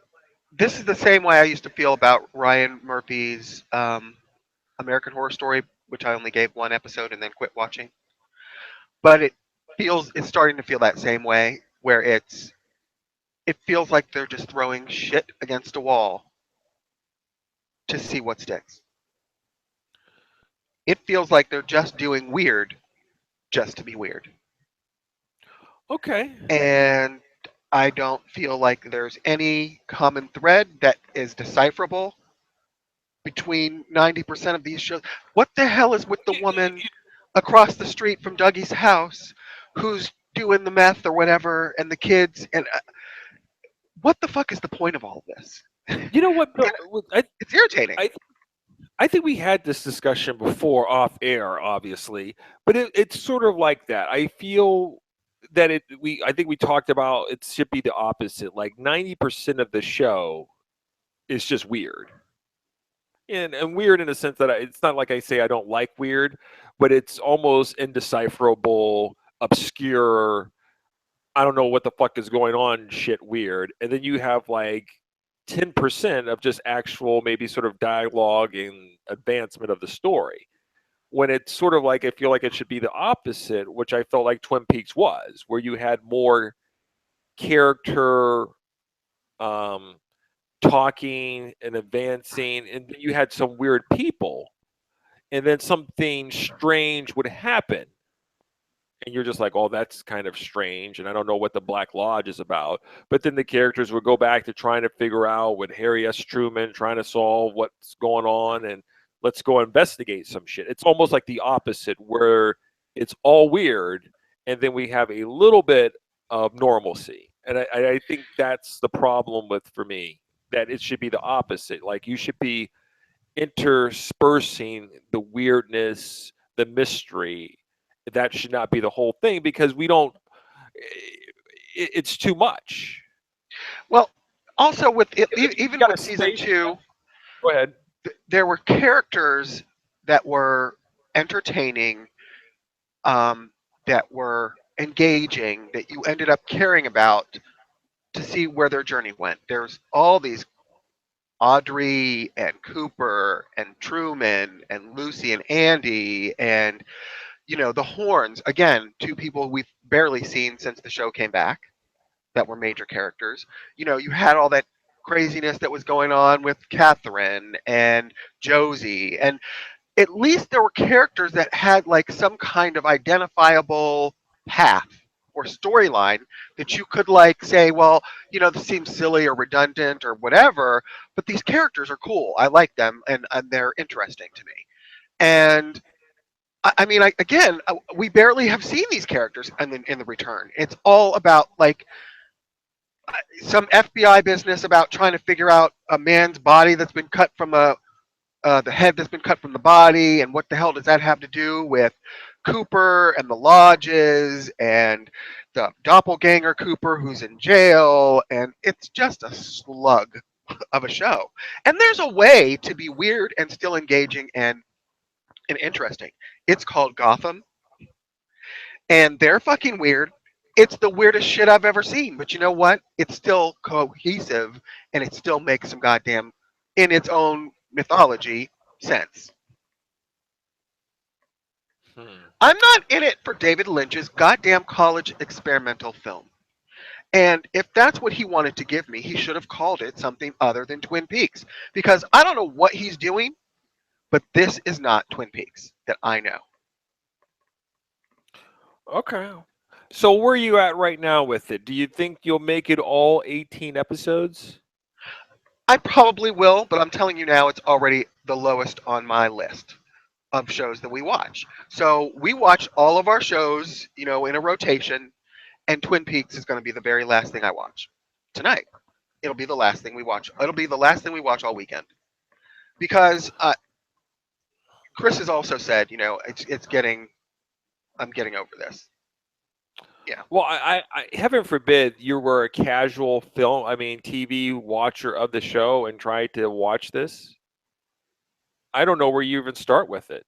this is the same way I used to feel about Ryan Murphy's American Horror Story, which I only gave one episode and then quit watching. But it's starting to feel that same way where it feels like they're just throwing shit against a wall to see what sticks. It feels like they're just doing weird just to be weird. okay. And I don't feel like there's any common thread that is decipherable between 90% of these shows. What the hell is with the You, you, woman you, across the street from Dougie's house who's doing the meth or whatever and the kids and what the fuck is the point of all this? you know what, Bill? It's irritating. I I think we had this discussion before off air, obviously, but it's sort of like that. I feel that I think we talked about it should be the opposite. Like 90% of the show is just weird. And weird in the sense that it's not like I say I don't like weird, but it's almost indecipherable, obscure. I don't know what the fuck is going on. Shit, weird. And then you have like 10% of just actual, maybe sort of dialogue and advancement of the story. When it's sort of like I feel like it should be the opposite, which I felt like Twin Peaks was, where you had more character um, talking and advancing, and you had some weird people, and then something strange would happen, and you're just like, oh, that's kind of strange, and I don't know what the Black Lodge is about. But then the characters would go back to trying to figure out with Harry S. Truman trying to solve what's going on, and let's go investigate some shit. It's almost like the opposite, where it's all weird, and then we have a little bit of normalcy. And I think that's the problem with for me that it should be the opposite. Like you should be interspersing the weirdness, the mystery. That should not be the whole thing because we don't. it's too much. Well, also with it, If you even got a with season space, two, go ahead. there were characters that were entertaining, um, that were engaging, that you ended up caring about to see where their journey went. There's all these Audrey and Cooper and Truman and Lucy and Andy and the Horns, again, two people we've barely seen since the show came back that were major characters. You had all that craziness that was going on with Catherine and Josie, and at least there were characters that had like some kind of identifiable path or storyline that you could like say, well, this seems silly or redundant or whatever, but these characters are cool. I like them, and they're interesting to me. And I mean, again, we barely have seen these characters in the return. It's all about like some FBI business about trying to figure out a man's body that's been cut from the head that's been cut from the body, and what the hell does that have to do with Cooper and the lodges and the doppelganger Cooper who's in jail? And it's just a slug of a show. And there's a way to be weird and still engaging and interesting. It's called Gotham, and they're fucking weird. It's the weirdest shit I've ever seen, but you know what? It's still cohesive, and it still makes some goddamn, in its own mythology, sense. Hmm. I'm not in it for David Lynch's goddamn college experimental film. And if that's what he wanted to give me, he should have called it something other than Twin Peaks. Because I don't know what he's doing, but this is not Twin Peaks that I know. Okay. So where are you at right now with it? Do you think you'll make it all 18 episodes? I probably will, but I'm telling you now, it's already the lowest on my list of shows that we watch. So we watch all of our shows, in a rotation, and Twin Peaks is going to be the very last thing I watch tonight. It'll be the last thing we watch. It'll be the last thing we watch all weekend because Chris has also said, it's getting. I'm getting over this. Yeah. Well, heaven forbid you were a casual TV watcher of the show and tried to watch this. I don't know where you even start with it.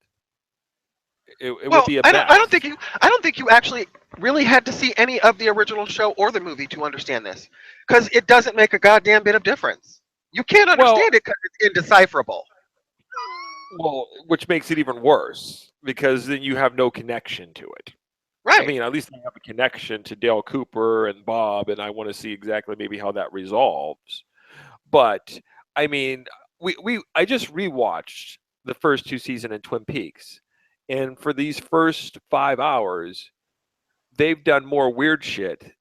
It would Well, be a I don't think mess. you I don't think you actually really had to see any of the original show or the movie to understand this, because it doesn't make a goddamn bit of difference. You can't Well, understand it because it's indecipherable. which makes it even worse because then you have no connection to it. I Right. mean, at least I have a connection to Dale Cooper and Bob, and I want to see exactly maybe how that resolves. But I mean, I just rewatched the first two seasons in Twin Peaks, and for these first 5 hours, they've done more weird shit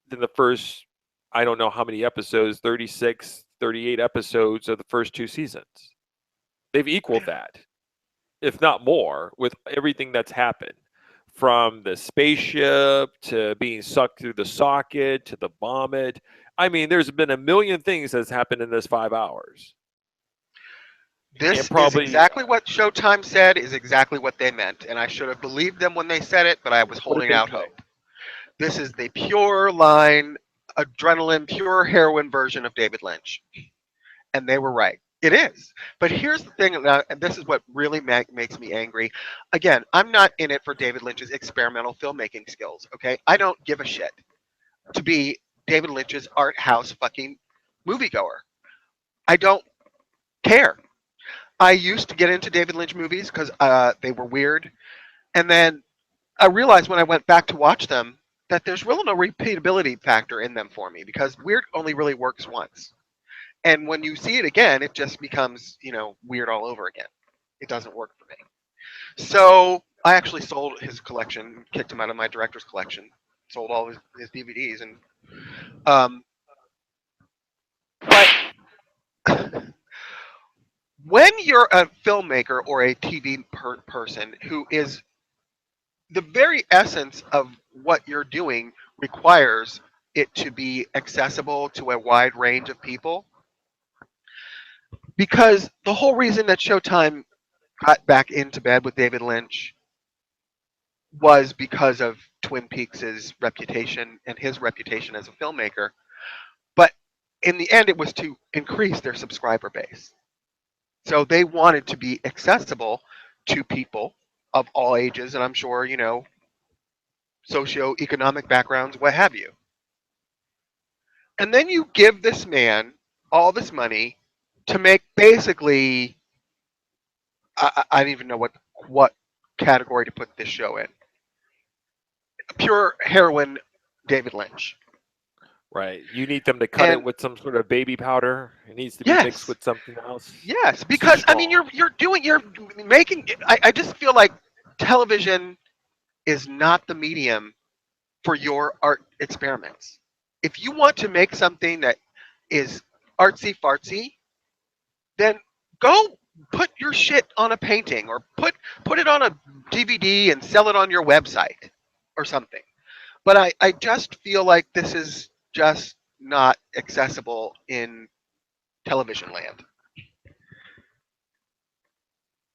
than the first. I don't know how many episodes, 36, 38 episodes of the first two seasons. They've equaled that, if not more, with everything that's happened. From the spaceship to being sucked through the socket to the vomit. I mean, there's been a million things that's happened in this 5 hours. And This is probably exactly what Showtime said, is exactly what they meant, and I should have believed them when they said it, but I was what did holding they out say? hope. This is the pure line, adrenaline, pure heroin version of David Lynch. And they were right. It is. But here's the thing, and this is what really makes me angry. Again, I'm not in it for David Lynch's experimental filmmaking skills, okay? I don't give a shit to be David Lynch's art house fucking moviegoer. I don't care. I used to get into David Lynch movies because they were weird. And then I realized when I went back to watch them that there's really no repeatability factor in them for me, because weird only really works once. And when you see it again, it just becomes, weird all over again. It doesn't work for me. So I actually sold his collection, kicked him out of my director's collection, sold all his DVDs, and um, but when you're a filmmaker or a TV person who is, the very essence of what you're doing requires it to be accessible to a wide range of people, because the whole reason that Showtime got back into bed with David Lynch was because of Twin Peaks' reputation and his reputation as a filmmaker. But in the end, it was to increase their subscriber base. So they wanted to be accessible to people of all ages, and I'm sure, socioeconomic backgrounds, what have you. And then you give this man all this money to make basically, I don't even know what category to put this show in. Pure heroin David Lynch. Right. You need them to cut it And with some sort of baby powder. It needs to be mixed yes, with something else. yes, It's too because I mean strong. you're making I just feel like television is not the medium for your art experiments. If you want to make something that is artsy fartsy, then go put your shit on a painting or put it on a DVD and sell it on your website or something. But I just feel like this is just not accessible in television land.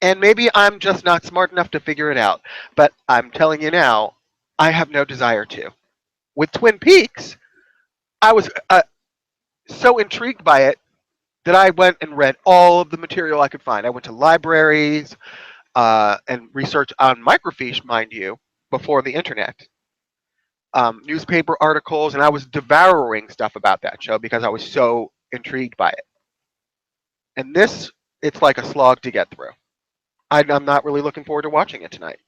And maybe I'm just not smart enough to figure it out. But I'm telling you now, I have no desire to. With Twin Peaks, I was so intrigued by it that I went and read all of the material I could find. I went to libraries and researched on microfiche, mind you, before the internet, newspaper articles, and I was devouring stuff about that show because I was so intrigued by it. And this, it's like a slog to get through. I'm not really looking forward to watching it tonight.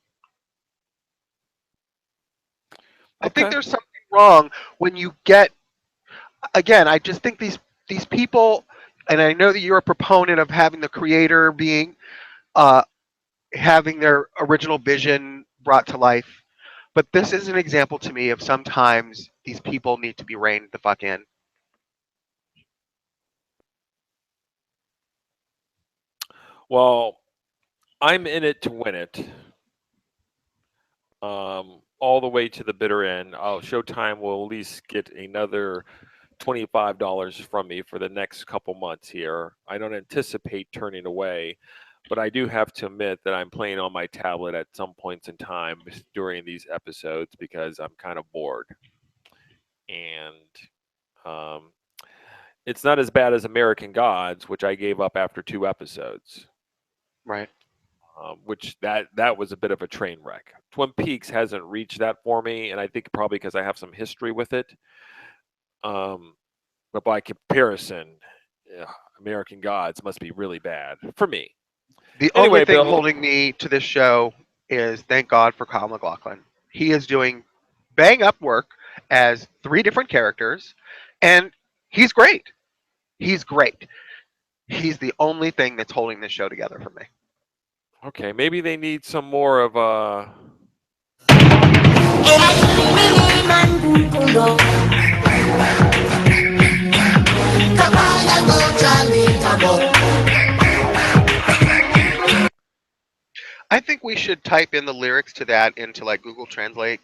I think Okay. there's something wrong when you get, again, I just think these people, and I know that you're a proponent of having the creator being uh, having their original vision brought to life. But this is an example to me of sometimes these people need to be reined the fuck in. Well, I'm in it to win it. All the way to the bitter end. Showtime will at least get another $25 from me for the next couple months here. I don't anticipate turning away, but I do have to admit that I'm playing on my tablet at some points in time during these episodes because I'm kind of bored. And um, it's not as bad as American Gods, which I gave up after 2 episodes. Right. Which that was a bit of a train wreck. Twin Peaks hasn't reached that for me, and I think probably because I have some history with it. Um, but by comparison, yeah, American Gods must be really bad for me. The only Anyway, thing Bill. holding me to this show is thank God for Kyle MacLachlan. He is doing bang up work as three different characters, and he's great. He's great. He's the only thing that's holding this show together for me. Okay, maybe they need some more of I think we should type in the lyrics to that into like Google Translate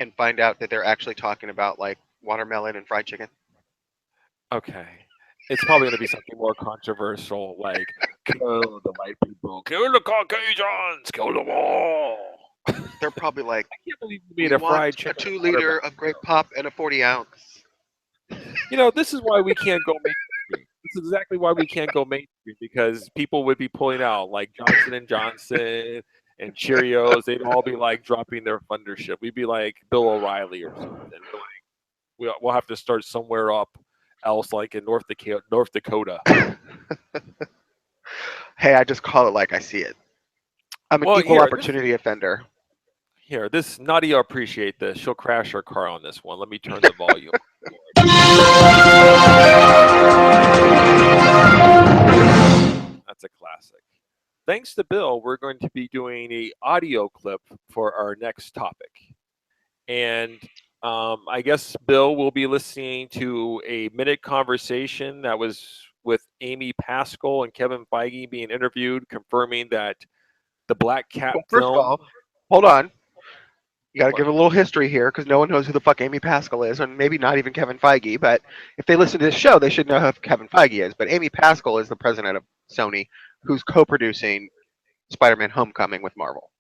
and find out that they're actually talking about like watermelon and fried chicken. okay. It's probably going to be something more controversial, like kill the white people, kill the Caucasians, kill them all. They're probably like, I can't believe you we made a want fried a chicken and 2 liter watermelon. of grape pop and a 40 ounce. This is why we can't go mainstream. This is exactly why we can't go mainstream because people would be pulling out like Johnson and Johnson and Cheerios. They'd all be like dropping their fundership. We'd be like Bill O'Reilly or something. We're like, we'll have to start somewhere up else, like in North Dakota. North Dakota. Hey, I just call it like I see it. I'm an Well, equal opportunity offender. this Nadia will appreciate this. She'll crash her car on this one. Let me turn the volume. That's a classic. Thanks to Bill, we're going to be doing a audio clip for our next topic. And I guess Bill will be listening to a minute conversation that was with Amy Pascal and Kevin Feige being interviewed, confirming that the Black Cat Well, first of film. all, hold on. You got to What? give a little history here because no one knows who the fuck Amy Pascal is, and maybe not even Kevin Feige. But if they listen to this show, they should know who Kevin Feige is. But Amy Pascal is the president of Sony, who's co-producing Spider-Man: Homecoming with Marvel.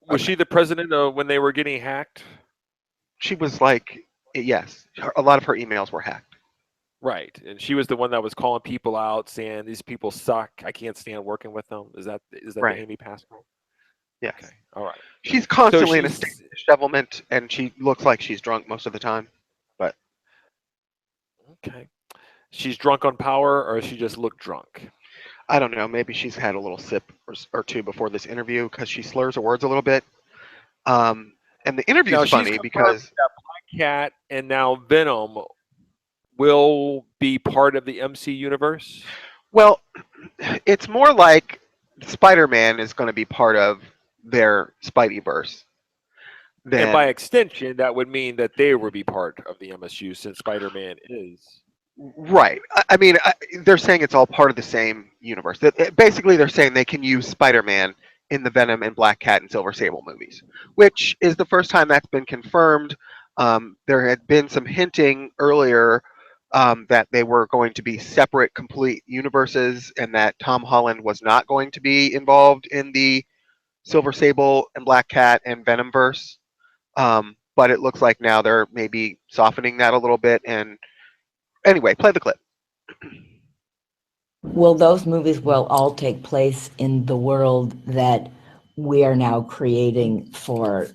Was she the president when they were getting hacked? She was like, yes, a lot of her emails were hacked. Right, and she was the one that was calling people out, saying these people suck. I can't stand working with them. Is that the Right. Amy Pascal? Okay, Yes. all right. She's So constantly in a state she's of dishevelment, and she looks like she's drunk most of the time. But okay. She's drunk on power, or she just looked drunk. I don't know. Maybe she's had a little sip or two before this interview because she slurs her words a little bit. Um, and the interview's Now she's funny confirmed because, that Black Cat and now Venom will be part of the MC universe, well, it's more like Spider-Man is going to be part of their Spideyverse and by than extension, that would mean that they will be part of the MSU since Spider-Man is. right. I mean, they're saying it's all part of the same universe. Basically, they're saying they can use Spider-Man in the Venom and Black Cat and Silver Sable movies, which is the first time that's been confirmed. There had been some hinting earlier that they were going to be separate, complete universes, and that Tom Holland was not going to be involved in the Silver Sable and Black Cat and Venom verse. But it looks like now they're maybe softening that a little bit. And anyway, play the clip. Well, those movies will all take place in the world that we are now creating for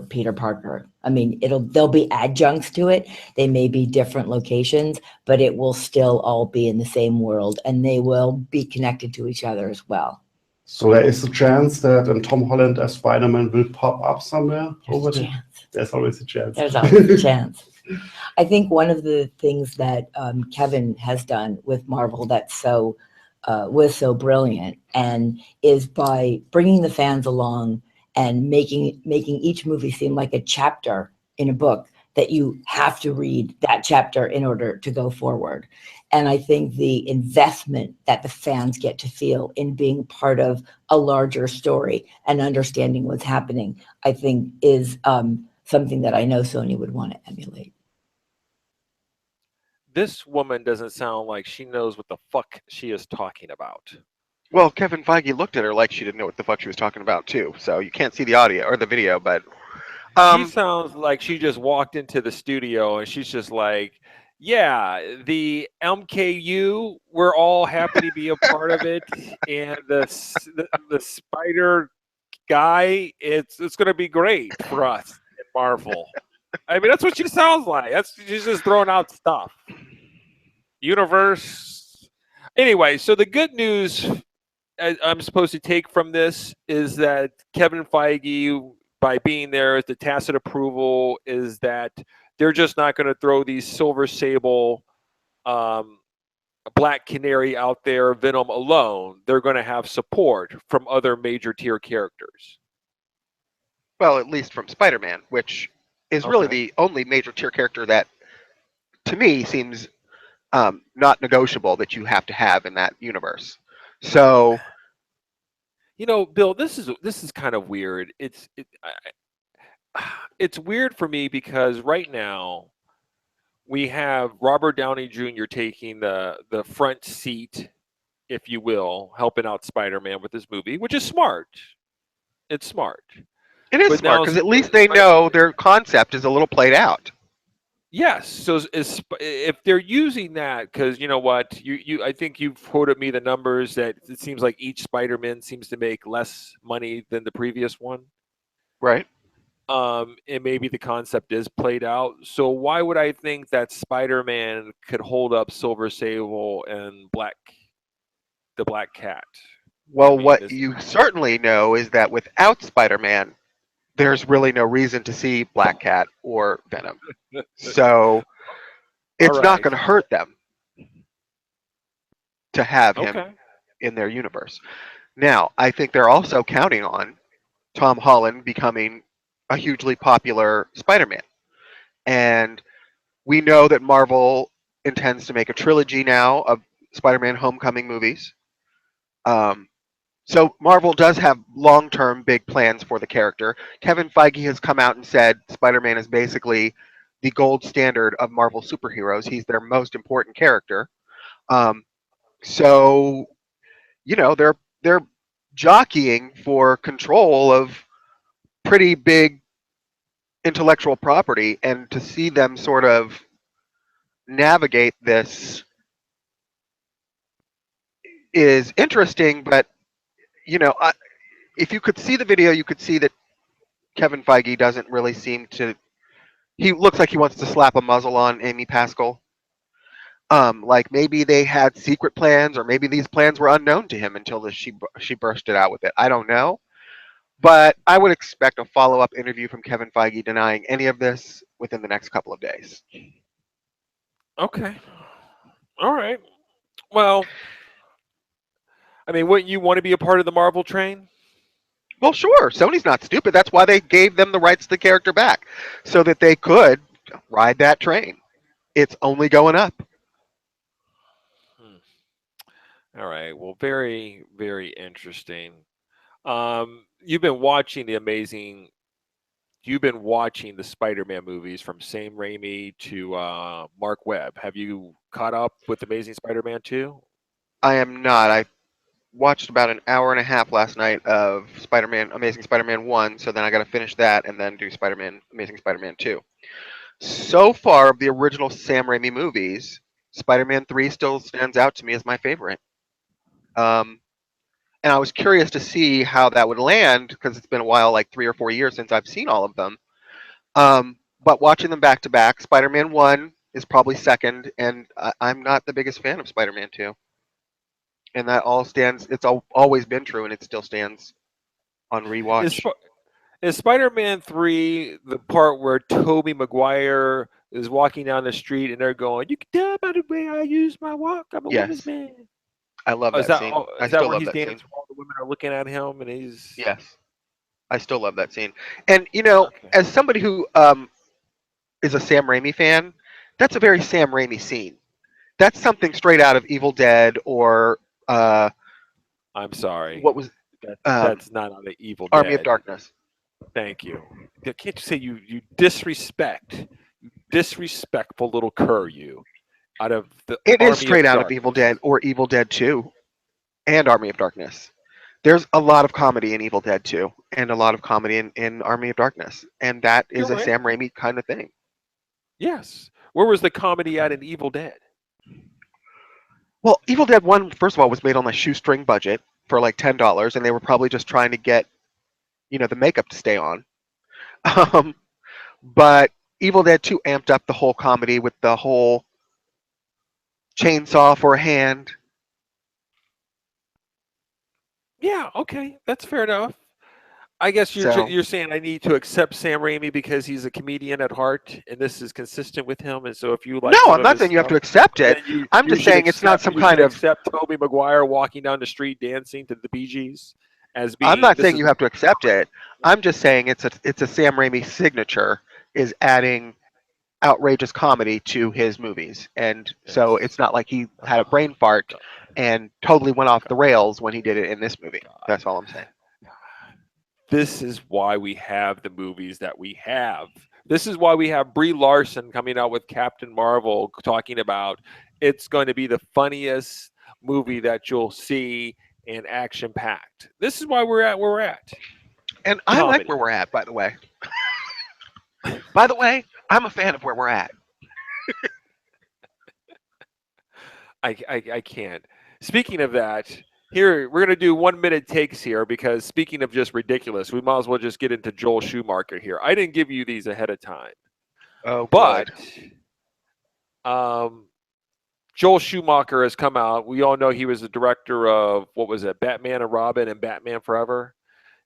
Peter Parker. I mean, there'll be adjuncts to it. They may be different locations, but it will still all be in the same world, and they will be connected to each other as well. So there is a chance that Tom Holland as Spider-Man will pop up somewhere over There's a there. chance. There's always a chance. There's always a chance. I think one of the things that Kevin has done with Marvel that was so brilliant, and is by bringing the fans along and making each movie seem like a chapter in a book that you have to read that chapter in order to go forward. And I think the investment that the fans get to feel in being part of a larger story and understanding what's happening, I think is something that I know Sony would want to emulate. This woman doesn't sound like she knows what the fuck she is talking about. Well, Kevin Feige looked at her like she didn't know what the fuck she was talking about too. So you can't see the audio or the video, but She sounds like she just walked into the studio and she's just like, yeah, the MKU, we're all happy to be a part of it, and the Spider guy, it's going to be great for us in Marvel. I mean, that's what she sounds like. She's just throwing out stuff. Universe. Anyway, so the good news I'm supposed to take from this is that Kevin Feige, by being there, the tacit approval is that they're just not going to throw these Silver Sable, Black Canary out there, Venom alone. They're going to have support from other major tier characters. well, at least from Spider-Man, which is really Okay. the only major tier character that, to me, seems not negotiable that you have to have in that universe. So Bill, this is kind of weird. It's weird for me because right now we have Robert Downey Jr. taking the front seat, if you will, helping out Spider-Man with this movie, which is smart. It's smart. it is But smart now because at least they know their concept is a little played out. yes. So if they're using that, because you know what, I think you've quoted me the numbers that it seems like each Spider-Man seems to make less money than the previous one. Right. And maybe the concept is played out. So why would I think that Spider-Man could hold up Silver Sable and the Black Cat? Well, mean, what you certainly know is that without Spider-Man, there's really no reason to see Black Cat or Venom. So it's not right. going to hurt them to have him Okay. in their universe. Now, I think they're also counting on Tom Holland becoming a hugely popular Spider-Man. And we know that Marvel intends to make a trilogy now of Spider-Man Homecoming movies. So Marvel does have long-term big plans for the character. Kevin Feige has come out and said Spider-Man is basically the gold standard of Marvel superheroes. He's their most important character. So they're jockeying for control of pretty big intellectual property, and to see them sort of navigate this is interesting. But you know, if you could see the video, you could see that Kevin Feige doesn't really seem to. He looks like he wants to slap a muzzle on Amy Pascal. Like maybe they had secret plans, or maybe these plans were unknown to him until she bursted out with it. I don't know, but I would expect a follow-up interview from Kevin Feige denying any of this within the next couple of days. Okay. All right. Well, I mean, wouldn't you want to be a part of the Marvel train? Well, sure. Sony's not stupid. That's why they gave them the rights to the character back, so that they could ride that train. It's only going up. All right. Well, very, very interesting. You've been watching the Spider-Man movies from Sam Raimi to Mark Webb. Have you caught up with Amazing Spider-Man 2? I am not. I watched about an hour and a half last night of Amazing Spider-Man 1, so then I got to finish that and then do Amazing Spider-Man 2. So far, of the original Sam Raimi movies, Spider-Man 3 still stands out to me as my favorite. And I was curious to see how that would land, because it's been a while, like 3 or 4 years since I've seen all of them. But watching them back to back, Spider-Man 1 is probably second, and I'm not the biggest fan of Spider-Man 2. And that all stands, it's always been true, and it still stands on rewatch. Is Spider-Man 3 the part where Tobey Maguire is walking down the street and they're going, "You can tell by the way I use my walk, I'm a Yes. women's man." I love Is that that, scene. I is that still where love he's that dancing scene. while all the women are looking at him and he's... Yes. I still love that scene. And, you know, Okay. as somebody who is a Sam Raimi fan, that's a very Sam Raimi scene. That's something straight out of Evil Dead, or I'm sorry. what was That's not on the Evil Army Dead. of Darkness. Thank you. Can't you say you disrespectful little cur, you, out of the It Army is straight out of Darkness. Evil Dead, or Evil Dead 2 and Army of Darkness. There's a lot of comedy in Evil Dead 2 and a lot of comedy in Army of Darkness. And that is You're a right. Sam Raimi kind of thing. Yes. Where was the comedy at in Evil Dead? Well, Evil Dead 1, first of all, was made on a shoestring budget for like $10, and they were probably just trying to get, you know, the makeup to stay on. But Evil Dead 2 amped up the whole comedy with the whole chainsaw for a hand. Yeah, okay, that's fair enough. I guess So- you're saying I need to accept Sam Raimi because he's a comedian at heart, and this is consistent with him. And so if you like, No, some I'm of not his saying you have to stuff, accept it. then I'm you just should saying it's not accept- some you kind should of. accept Tobey Maguire walking down the street dancing to the Bee Gees as being. I'm not this saying is- you have to accept it. I'm just saying it's a Sam Raimi signature, is adding outrageous comedy to his movies, and so Yes. it's not like he had a brain fart and totally went off the rails when he did it in this movie. That's all I'm saying. This is why we have the movies that we have. This is why we have Brie Larson coming out with Captain Marvel, talking about it's going to be the funniest movie that you'll see, and action packed. This is why we're at where we're at. And I like Comedy. where we're at, by the way. By the way, I'm a fan of where we're at. I can't. Speaking of that, here we're gonna do 1 minute takes here, because speaking of just ridiculous, we might as well just get into Joel Schumacher here. I didn't give you these ahead of time, Oh, but good. Joel Schumacher has come out. We all know he was the director of, what was it, Batman and Robin and Batman Forever.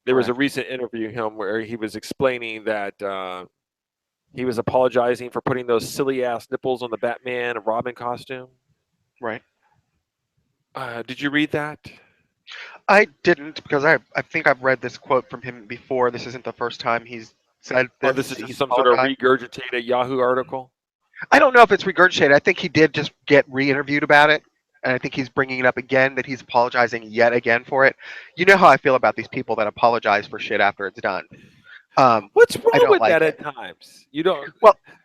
There was a recent interview of him where he was explaining that he was apologizing for putting those silly ass nipples on the Batman and Robin costume. Right. Did you read that? I didn't, because I think I've read this quote from him before. This isn't the first time he's said this. Oh, this is He's just some sort of apologized. regurgitated Yahoo article? I don't know if it's regurgitated. I think he did just get re-interviewed about it, and I think he's bringing it up again, that he's apologizing yet again for it. You know how I feel about these people that apologize for shit after it's done. What's wrong don't with like that it. at times? You don't.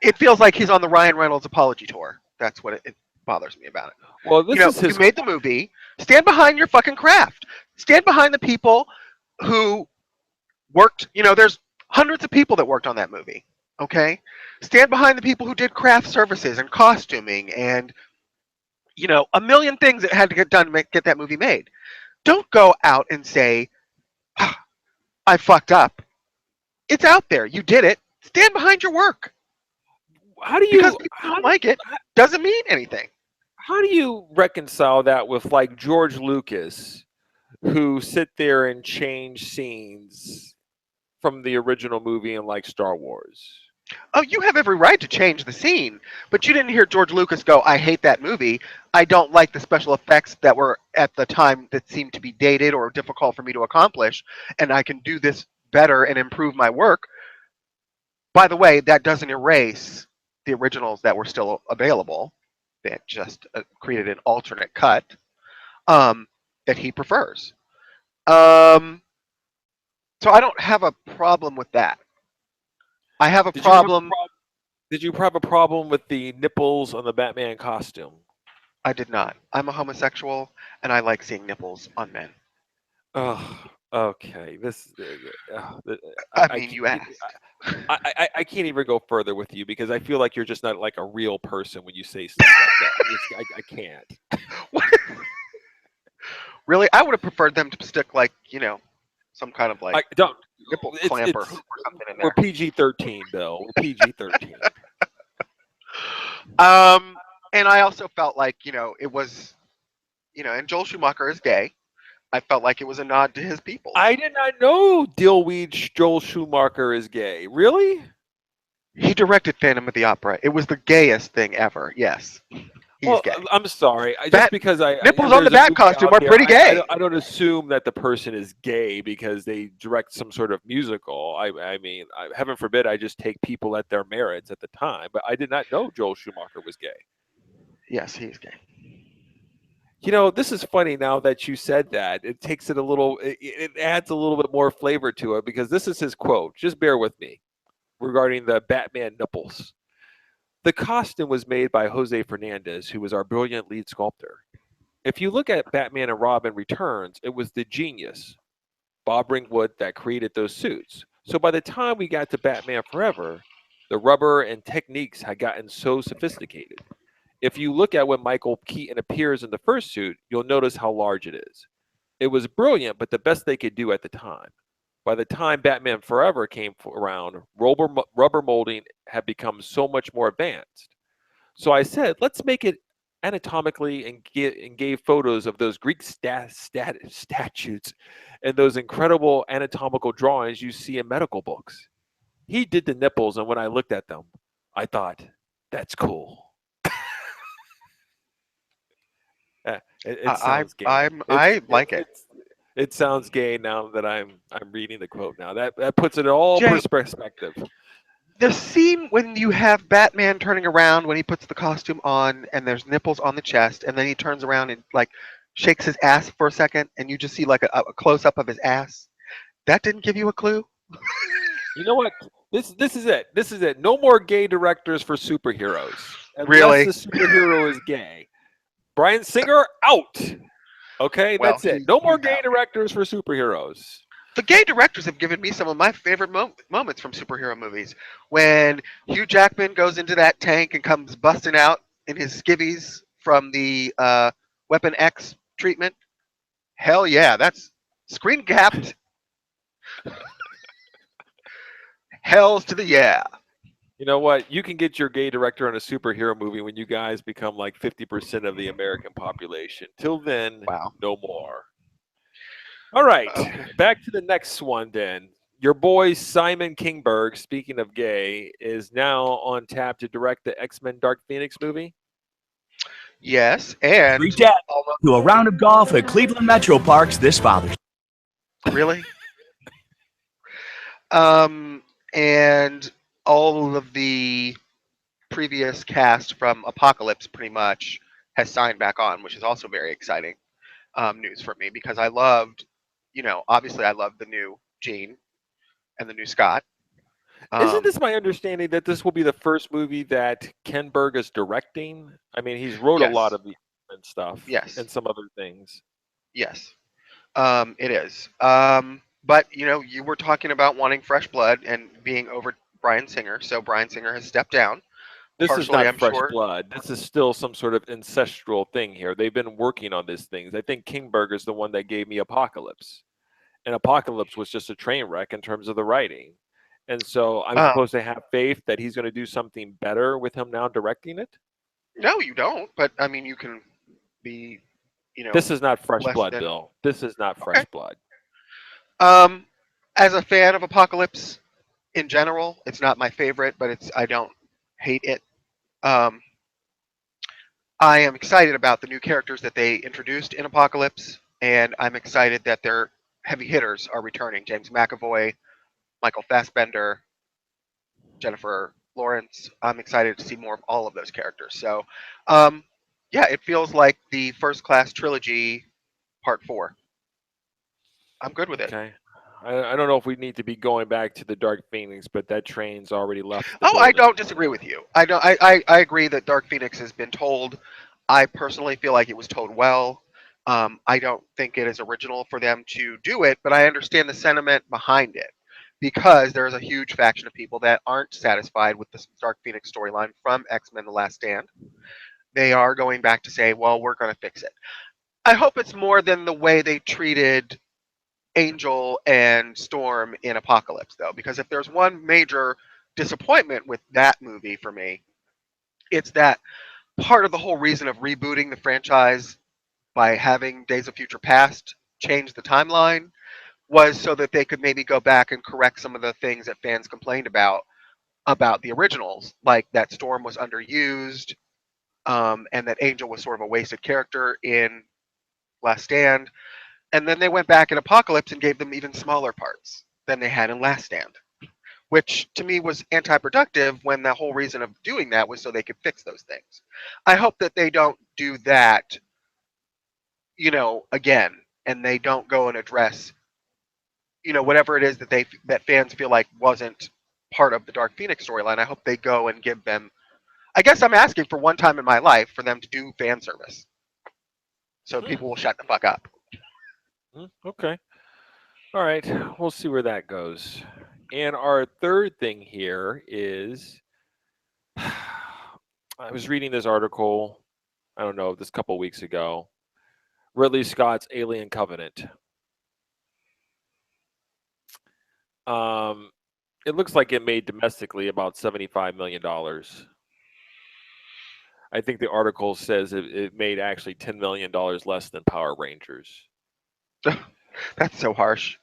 It feels like he's on the Ryan Reynolds apology tour. That's what it bothers me about it. Well, this You know, is his. you made the movie. Stand behind your fucking craft. Stand behind the people who worked. There's hundreds of people that worked on that movie. Okay, stand behind the people who did craft services and costuming and a million things that had to get done to get that movie made. Don't go out and say, "Ah, I fucked up." It's out there. You did it. Stand behind your work. How do Because you people how, don't like it doesn't mean anything. how do you reconcile that with like George Lucas, who sit there and change scenes from the original movie in like Star Wars? Oh, you have every right to change the scene, but you didn't hear George Lucas go, "I hate that movie. I don't like the special effects that were at the time that seemed to be dated or difficult for me to accomplish, and I can do this better and improve my work." By the way, that doesn't erase the originals that were still available. That just created an alternate cut um, that he prefers. Um, so I don't have a problem with that. I have a Did you have a problem. Did you have a problem with the nipples on the Batman costume? I did not. I'm a homosexual, and I like seeing nipples on men. Oh, okay. I mean, you asked. I can't even go further with you because I feel like you're just not like a real person when you say stuff like that. I can't. Really, I would have preferred them to stick some kind of I don't. nipple It's, clamp or it's hoop or something in we're there. PG-13, Bill. We're PG-13. And I also felt like it was and Joel Schumacher is gay. I felt like it was a nod to his people. I did not know Dillweed Joel Schumacher is gay. Really? He directed Phantom of the Opera. It was the gayest thing ever. Yes, he's Well, gay. I'm sorry. Just Bat- because nipples on the there's a bat movie costume out are there, pretty gay. I don't assume that the person is gay because they direct some sort of musical. I mean, heaven forbid, I just take people at their merits at the time. But I did not know Joel Schumacher was gay. Yes, he's gay. This is funny now that you said that. It takes it a little, it adds a little bit more flavor to it because this is his quote. Just bear with me regarding the Batman nipples. The costume was made by Jose Fernandez, who was our brilliant lead sculptor. If you look at Batman and Robin Returns, it was the genius, Bob Ringwood, that created those suits. So by the time we got to Batman Forever, the rubber and techniques had gotten so sophisticated. If you look at when Michael Keaton appears in the first suit, you'll notice how large it is. It was brilliant, but the best they could do at the time. By the time Batman Forever came around, rubber molding had become so much more advanced. So I said, let's make it anatomically and gave photos of those Greek statutes and those incredible anatomical drawings you see in medical books. He did the nipples, and when I looked at them, I thought, that's cool. It sounds gay. I like it. It sounds gay now that I'm reading the quote now. That puts it all Jay, perspective. The scene when you have Batman turning around when he puts the costume on and there's nipples on the chest, and then he turns around and shakes his ass for a second, and you just see a close up of his ass. That didn't give you a clue. You know what? This is it. This is it. No more gay directors for superheroes. Really? Unless the superhero is gay. Bryan Singer out. Okay, Well, that's it. No more he's gay out. directors for superheroes. The gay directors have given me some of my favorite moments from superhero movies. When Hugh Jackman goes into that tank and comes busting out in his skivvies from the Weapon X treatment. Hell yeah, that's screen capped. Hells to the yeah. You know what? You can get your gay director on a superhero movie when you guys become like 50% of the American population. Till then, Wow. no more. All right, Okay. back to the next one then. Your boy Simon Kingberg, speaking of gay, is now on tap to direct the X-Men Dark Phoenix movie. Yes, and Treat dad to a round of golf at Cleveland Metro Parks this Father's Day. really. And all of the previous cast from Apocalypse pretty much has signed back on, which is also very exciting news for me because I loved, obviously I loved the new Jean and the new Scott. Isn't this my understanding that this will be the first movie that Ken Berg is directing? I mean, he's wrote a lot Yes. of the X-Men stuff Yes. and some other things. Yes. It is. But you were talking about wanting fresh blood and being over Bryan Singer, so Bryan Singer has stepped down. This is Partially, not I'm fresh sure. blood. This is still some sort of ancestral thing here. They've been working on these things. I think Kingberg is the one that gave me Apocalypse. And Apocalypse was just a train wreck in terms of the writing. And so I'm Um, supposed to have faith that he's going to do something better with him now directing it. no, you don't. But I mean, you can be, This is not fresh less blood, than Bill. This is not fresh okay. blood. As a fan of Apocalypse in general, it's not my favorite, but I don't hate it. Um, I am excited about the new characters that they introduced in Apocalypse, and I'm excited that their heavy hitters are returning. James McAvoy, Michael Fassbender, Jennifer Lawrence. I'm excited to see more of all of those characters. So, um, yeah, it feels like the First Class trilogy, Part 4. I'm good with it. Okay. I don't know if we need to be going back to the Dark Phoenix, but that train's already left the Oh, I building. don't disagree with you. I don't. I agree that Dark Phoenix has been told. I personally feel like it was told well. I don't think it is original for them to do it, but I understand the sentiment behind it because there's a huge faction of people that aren't satisfied with the Dark Phoenix storyline from X-Men: The Last Stand. They are going back to say, well, we're going to fix it. I hope it's more than the way they treated Angel and Storm in Apocalypse, though, because if there's one major disappointment with that movie for me, it's that part of the whole reason of rebooting the franchise by having Days of Future Past change the timeline was so that they could maybe go back and correct some of the things that fans complained about the originals, like that Storm was underused, and that Angel was sort of a wasted character in Last Stand. And then they went back in Apocalypse and gave them even smaller parts than they had in Last Stand, which to me was anti-productive when the whole reason of doing that was so they could fix those things. I hope that they don't do that, again, and they don't go and address, whatever it is that fans feel like wasn't part of the Dark Phoenix storyline. I hope they go and give them. I guess I'm asking for one time in my life for them to do fan service, so Hmm. people will shut the fuck up. Okay. All right. We'll see where that goes. And our third thing here is I was reading this article, I don't know, this couple weeks ago. Ridley Scott's Alien Covenant. It looks like it made domestically about $75 million. I think the article says it made actually $10 million less than Power Rangers. That's so harsh.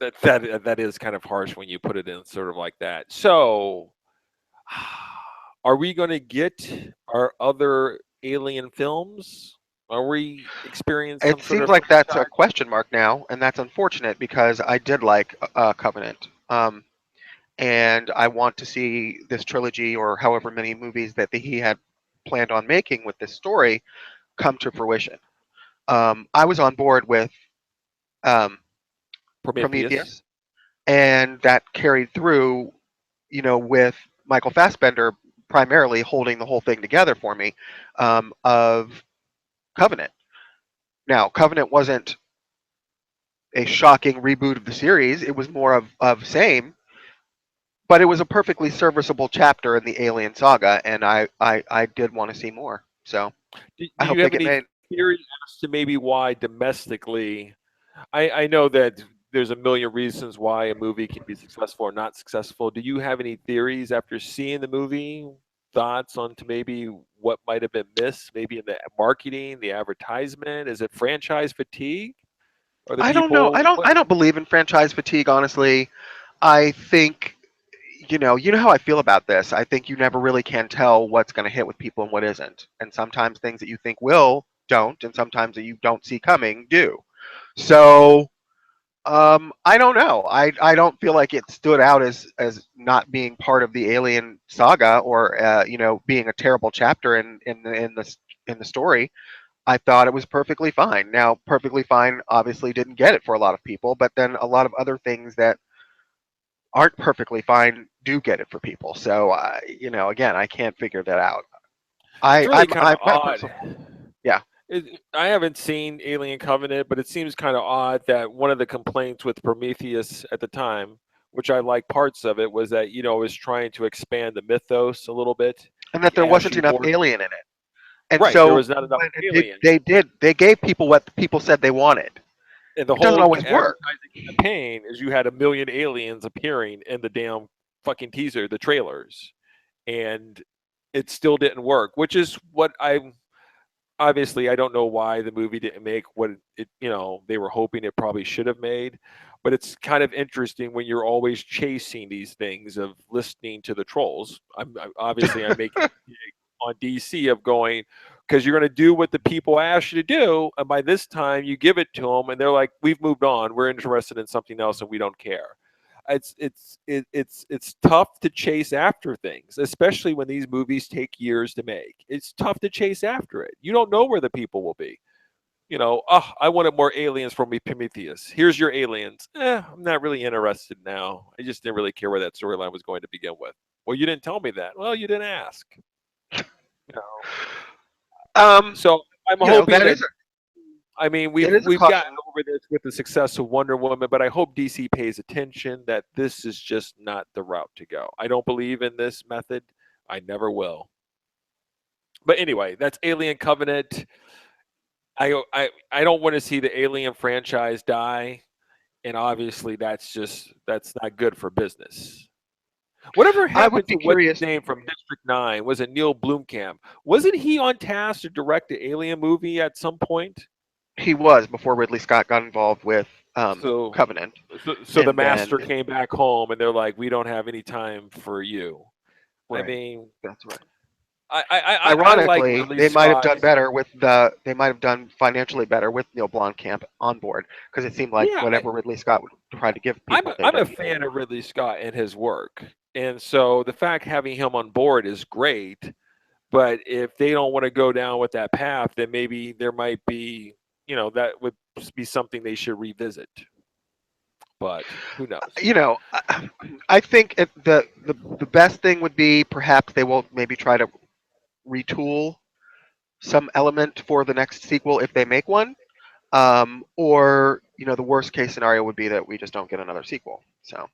That is kind of harsh when you put it in sort of like that. So, are we going to get our other Alien films? Are we experiencing some It sort seems of like that's a franchise? question mark now, and that's unfortunate because I did like Covenant, and I want to see this trilogy or however many movies that he had planned on making with this story come to fruition. I was on board with um, Prometheus? Prometheus, and that carried through, with Michael Fassbender primarily holding the whole thing together for me of Covenant. Now, Covenant wasn't a shocking reboot of the series. It was more of same, but it was a perfectly serviceable chapter in the Alien saga, and I did want to see more. So Do I you hope they have get any made. theories as to maybe why domestically? I know that there's a million reasons why a movie can be successful or not successful. Do you have any theories after seeing the movie? Thoughts on to maybe what might have been missed, maybe in the marketing, the advertisement? Is it franchise fatigue? Or the I don't know. people what? I don't believe in franchise fatigue. Honestly, I think you know how I feel about this. I think you never really can tell what's going to hit with people and what isn't, and sometimes things that you think will don't, and sometimes that you don't see coming do. So I don't know. I don't feel like it stood out as not being part of the Alien saga or being a terrible chapter in the story. I thought it was perfectly fine. Now, perfectly fine obviously didn't get it for a lot of people, but then a lot of other things that aren't perfectly fine do get it for people. So again, I can't figure that out. It's I really I'm kind of I my odd. personal yeah. I haven't seen Alien Covenant, but it seems kind of odd that one of the complaints with Prometheus at the time, which I like parts of it, was that it was trying to expand the mythos a little bit. And that The there wasn't Ashy enough Lord, alien in it. And right? There so was not enough when alien, they gave people what the people said they wanted. and the It doesn't whole always work. advertising campaign is you had a million aliens appearing in the damn fucking teaser, the trailers, and it still didn't work. Which is what obviously I don't know why the movie didn't make what they were hoping it probably should have made, but it's kind of interesting when you're always chasing these things of listening to the trolls. I'm making on DC of going, because you're going to do what the people ask you to do, and by this time you give it to them and they're like, we've moved on, we're interested in something else and we don't care. It's tough to chase after things, especially when these movies take years to make. It's tough to chase after it. You don't know where the people will be. I wanted more aliens from Prometheus. Here's your aliens. I'm not really interested now. I just didn't really care where that storyline was going to begin with. Well, you didn't tell me that. Well, you didn't ask. So I'm hoping that we've gotten over this with the success of Wonder Woman, but I hope DC pays attention that this is just not the route to go. I don't believe in this method. I never will. But anyway, that's Alien Covenant. I don't want to see the Alien franchise die, and obviously that's not good for business. Whatever happened to what's his name from District 9? Was it Neil Blomkamp? Wasn't he on task to direct the Alien movie at some point? He was, before Ridley Scott got involved with Covenant. So the master came back home, and they're like, "We don't have any time for you." Right. I mean, that's right. Ironically, they might have done better with they might have done financially better with Neil Blomkamp on board, because it seemed like whatever Ridley Scott would try to give people. I'm a fan of Ridley Scott and his work, and so the fact having him on board is great. But if they don't want to go down with that path, then maybe there might be, that would be something they should revisit. But who knows? I think the best thing would be perhaps they will maybe try to retool some element for the next sequel if they make one, or the worst case scenario would be that we just don't get another sequel. So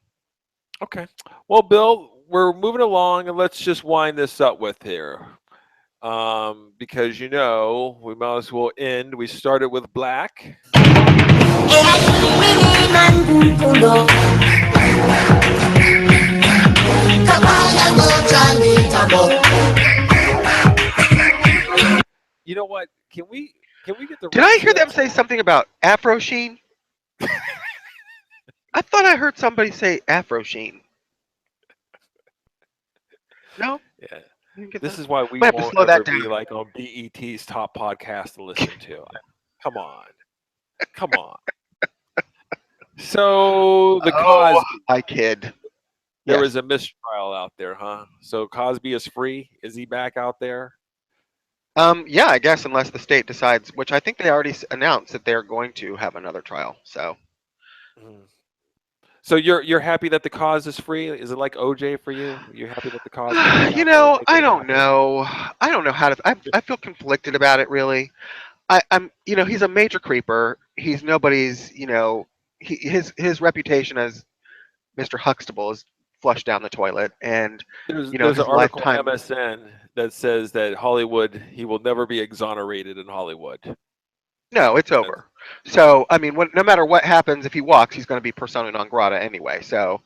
okay, well, Bill, we're moving along, and let's just wind this up with here, because we might as well end. We started with Black. You know what? Can we get the? Did I hear them say something about Afro Sheen? I thought I heard somebody say Afro Sheen. No. Yeah. This is why we won't ever be like on BET's top podcast to listen to. Come on. So the Cosby. I kid. There was a mistrial out there, huh? So Cosby is free. Is he back out there? Yeah, I guess, unless the state decides, which I think they already announced that they're going to have another trial. So. So you're happy that the cause is free? Is it like OJ for you? You're happy that the cause? I don't know. I don't know how to. I feel conflicted about it, really. I'm he's a major creeper. He's nobody's. His reputation as Mr. Huxtable is flushed down the toilet, and there's an article on MSN that says that Hollywood, he will never be exonerated in Hollywood. No, it's over. So, I mean, no matter what happens, if he walks, he's going to be persona non grata anyway. So,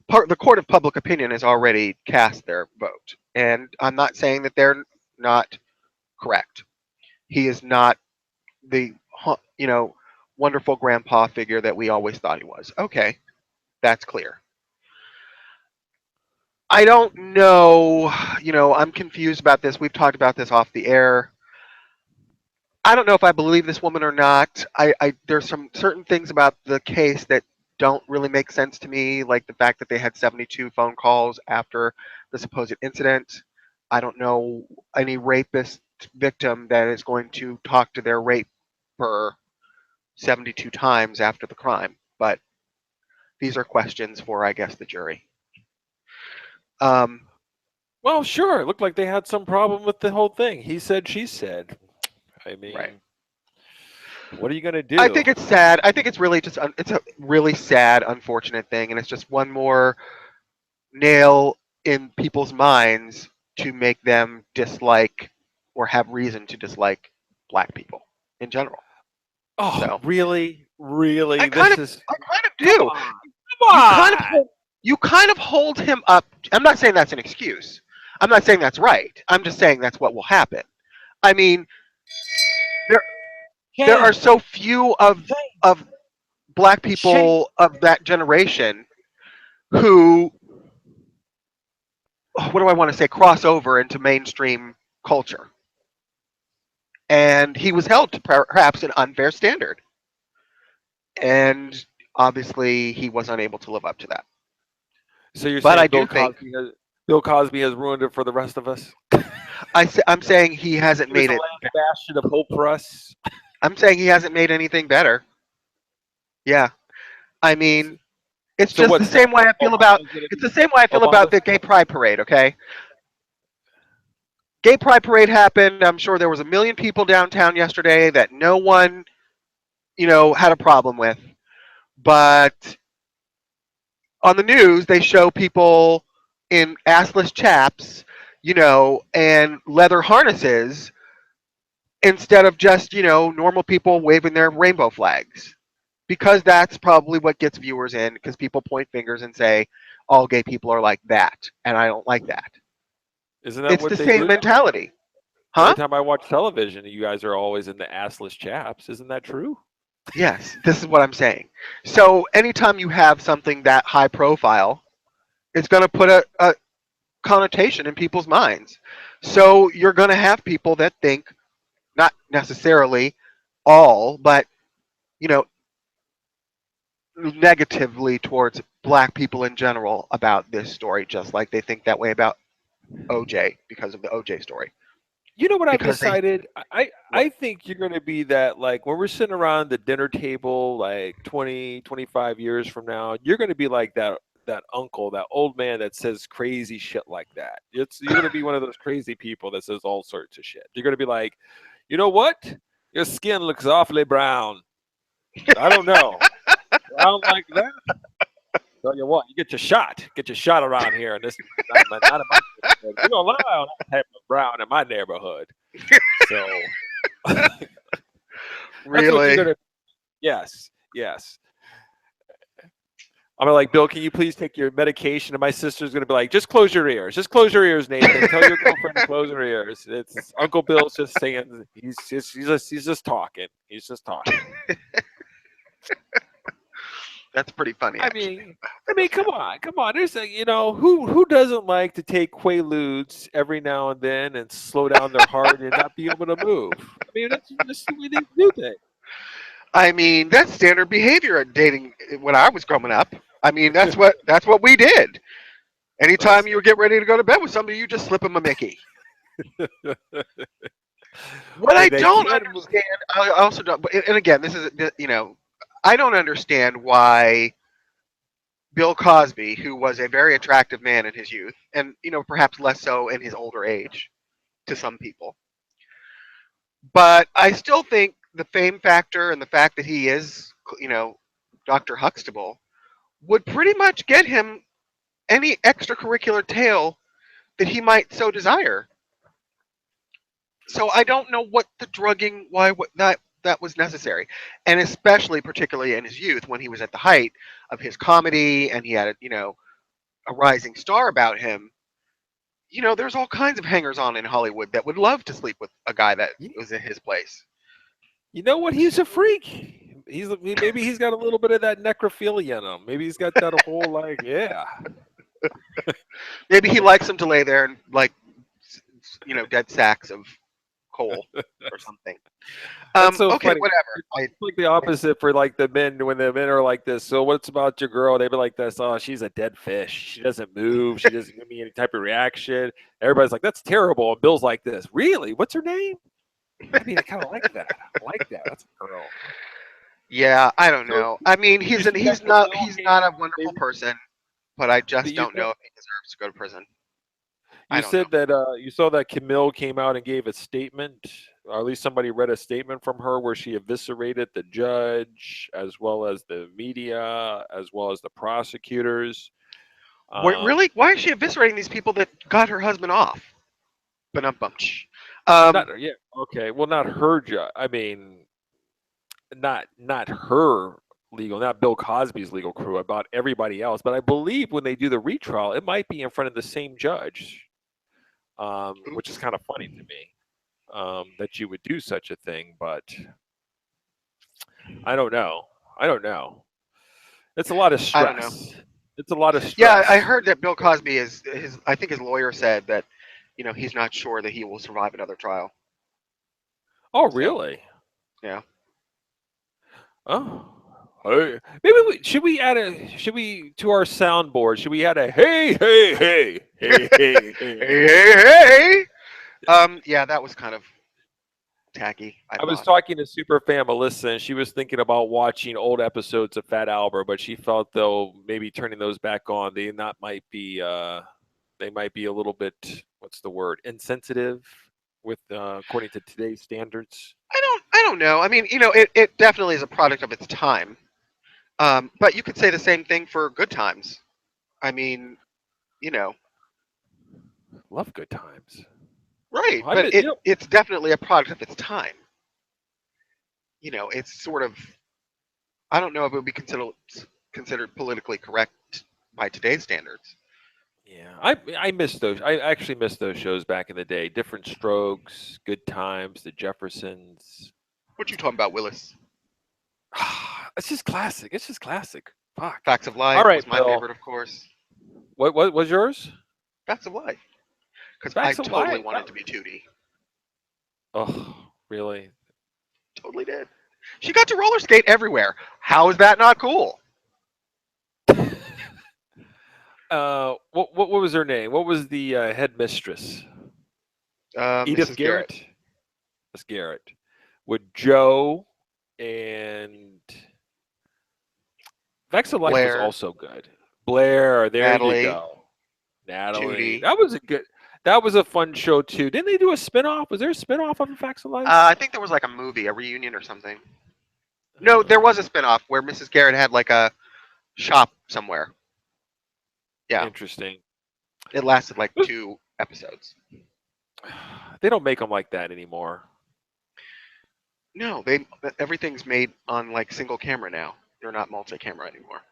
the court of public opinion has already cast their vote. And I'm not saying that they're not correct. He is not the, wonderful grandpa figure that we always thought he was. Okay, that's clear. I don't know. I'm confused about this. We've talked about this off the air. I don't know if I believe this woman or not. There's some certain things about the case that don't really make sense to me, like the fact that they had 72 phone calls after the supposed incident. I don't know any rapist victim that is going to talk to their raper 72 times after the crime, but these are questions for, I guess, the jury. Well, sure. It looked like they had some problem with the whole thing. He said, she said. I mean, right. What are you gonna do? I think it's sad. I think it's really just it's a really sad, unfortunate thing, and it's just one more nail in people's minds to make them dislike or have reason to dislike black people in general. Oh, So really? Really? I kind This is I kind of come do. on. You Come kind of on. you kind of hold him up. I'm not saying that's an excuse. I'm not saying that's right. I'm just saying that's what will happen. I mean, there are Ken, so few of black people of that generation who, what do I want to say, cross over into mainstream culture. And he was held to perhaps an unfair standard. And obviously he was unable to live up to that. So you're But I saying do think Bill Cosby has ruined it for the rest of us? I'm saying he hasn't He was made the it. last bastion of hope for us. I'm saying he hasn't made anything better. Yeah. I mean, it's So just the what's same way I feel about Obama's gonna it's be the same way I feel about Obama's the gay pride parade, okay? Gay pride parade happened. I'm sure there was a million people downtown yesterday that no one, had a problem with. But on the news, they show people in assless chaps, and leather harnesses instead of just, normal people waving their rainbow flags. Because that's probably what gets viewers in, because people point fingers and say, all gay people are like that. And I don't like that. Isn't that It's what the they same do? mentality. Every Huh? time I watch television, you guys are always in the assless chaps. Isn't that true? Yes, this is what I'm saying. So anytime you have something that high profile, it's going to put a connotation in people's minds. So you're going to have people that think, not necessarily all, but, you know, negatively towards black people in general about this story, just like they think that way about OJ because of the OJ story. You know what I've Because they, decided? I what? I think you're going to be that, like, when we're sitting around the dinner table like 20, 25 years from now, you're going to be like that uncle, that old man that says crazy shit like that. You're going to be one of those crazy people that says all sorts of shit. You're going to be like, "You know what? Your skin looks awfully brown. I don't know. Brown like that? Tell you what, you get your shot. Get your shot around here. And this not in my neighborhood. We're gonna lie on that type of brown in my neighborhood. So that's what you're Really? gonna. Yes, yes. I'm like, Bill, can you please take your medication? And my sister's gonna be like, just close your ears. Just close your ears, Nathan. Tell your girlfriend to close her ears. It's Uncle Bill's just saying he's just talking. He's just talking. That's pretty funny, I actually. mean, come on. There's who doesn't like to take Quaaludes every now and then and slow down their heart and not be able to move? I mean, that's just the way they do things. I mean, that's standard behavior at dating when I was growing up. I mean, that's what we did. Anytime you get ready to go to bed with somebody, you just slip them a Mickey. What I They don't can't move. understand, I also don't. And again, this is I don't understand why Bill Cosby, who was a very attractive man in his youth, and perhaps less so in his older age, to some people. But I still think the fame factor and the fact that he is, Dr. Huxtable, would pretty much get him any extracurricular tale that he might so desire. So I don't know what the drugging, why what that was necessary, and especially particularly in his youth when he was at the height of his comedy and he had a rising star about him. There's all kinds of hangers on in Hollywood that would love to sleep with a guy that was in his place. You know what? He's a freak. Maybe he's got a little bit of that necrophilia in him. Maybe he's got that whole yeah. Maybe he likes them to lay there and dead sacks of coal or something. That's so Okay, funny. whatever. It's like the opposite for like the men when the men are like this. So what's about your girl? They'd be like this. Oh, she's a dead fish. She doesn't move. She doesn't give me any type of reaction. Everybody's like, that's terrible. And Bill's like this. Really? What's her name? I mean, I kind of like that. I like that. That's a girl. Yeah, I don't know. I mean, he's not a wonderful Maybe- person, but I just you don't know- know if he deserves to go to prison. You said that you saw that Camille came out and gave a statement or at least somebody read a statement from her where she eviscerated the judge, as well as the media, as well as the prosecutors. Wait, really? Why is she eviscerating these people that got her husband off? Ba-dum-bum-tsh. Not yeah. Okay. Well, not her judge. I mean, not her legal, not Bill Cosby's legal crew, about everybody else. But I believe when they do the retrial, it might be in front of the same judge, which is kind of funny to me, that you would do such a thing. But I don't know. I don't know. It's a lot of I don't know. stress. It's a lot of stress. Yeah, I heard that Bill Cosby I think his lawyer said that, he's not sure that he will survive another trial. Oh, really? Yeah. Oh. Hey, maybe should we to our soundboard? Should we add a hey hey hey hey hey hey? Hey. Yeah, that was kind of tacky. I was thought. talking to Superfan Melissa, and she was thinking about watching old episodes of Fat Albert, but she felt though maybe turning those back on, they might be a little bit, what's the word, insensitive with according to today's standards. I don't know. I mean, it definitely is a product of its time. But you could say the same thing for Good Times. I mean, Love Good Times. right, Well, but it's definitely a product of its time. It's sort of, I don't know if it would be considered politically correct by today's standards. Yeah, I miss those. I actually miss those shows back in the day. Different Strokes, Good Times, The Jeffersons. What you talking about, Willis? It's just classic. It's just classic. Fuck. Facts of Life All right, was my Bill. favorite, of course. What was yours? Facts of Life. Because I Facts of totally Life? wanted to be Tootie. Oh, really? Totally did. She got to roller skate everywhere. How is that not cool? What was her name? What was the head mistress? Edith Mrs. Garrett. Miss Garrett. With Joe and Facts of Life Blair. was also good. Blair, there Natalie. you go. Natalie. Tootie. That was a fun show too. Didn't they do a spinoff? Was there a spinoff of Facts of Life? I think there was like a movie, a reunion or something. No, there was a spinoff where Mrs. Garrett had like a shop somewhere. Yeah. Interesting. It lasted like 2 episodes. They don't make them like that anymore. No, everything's made on like single camera now. They're not multi-camera anymore.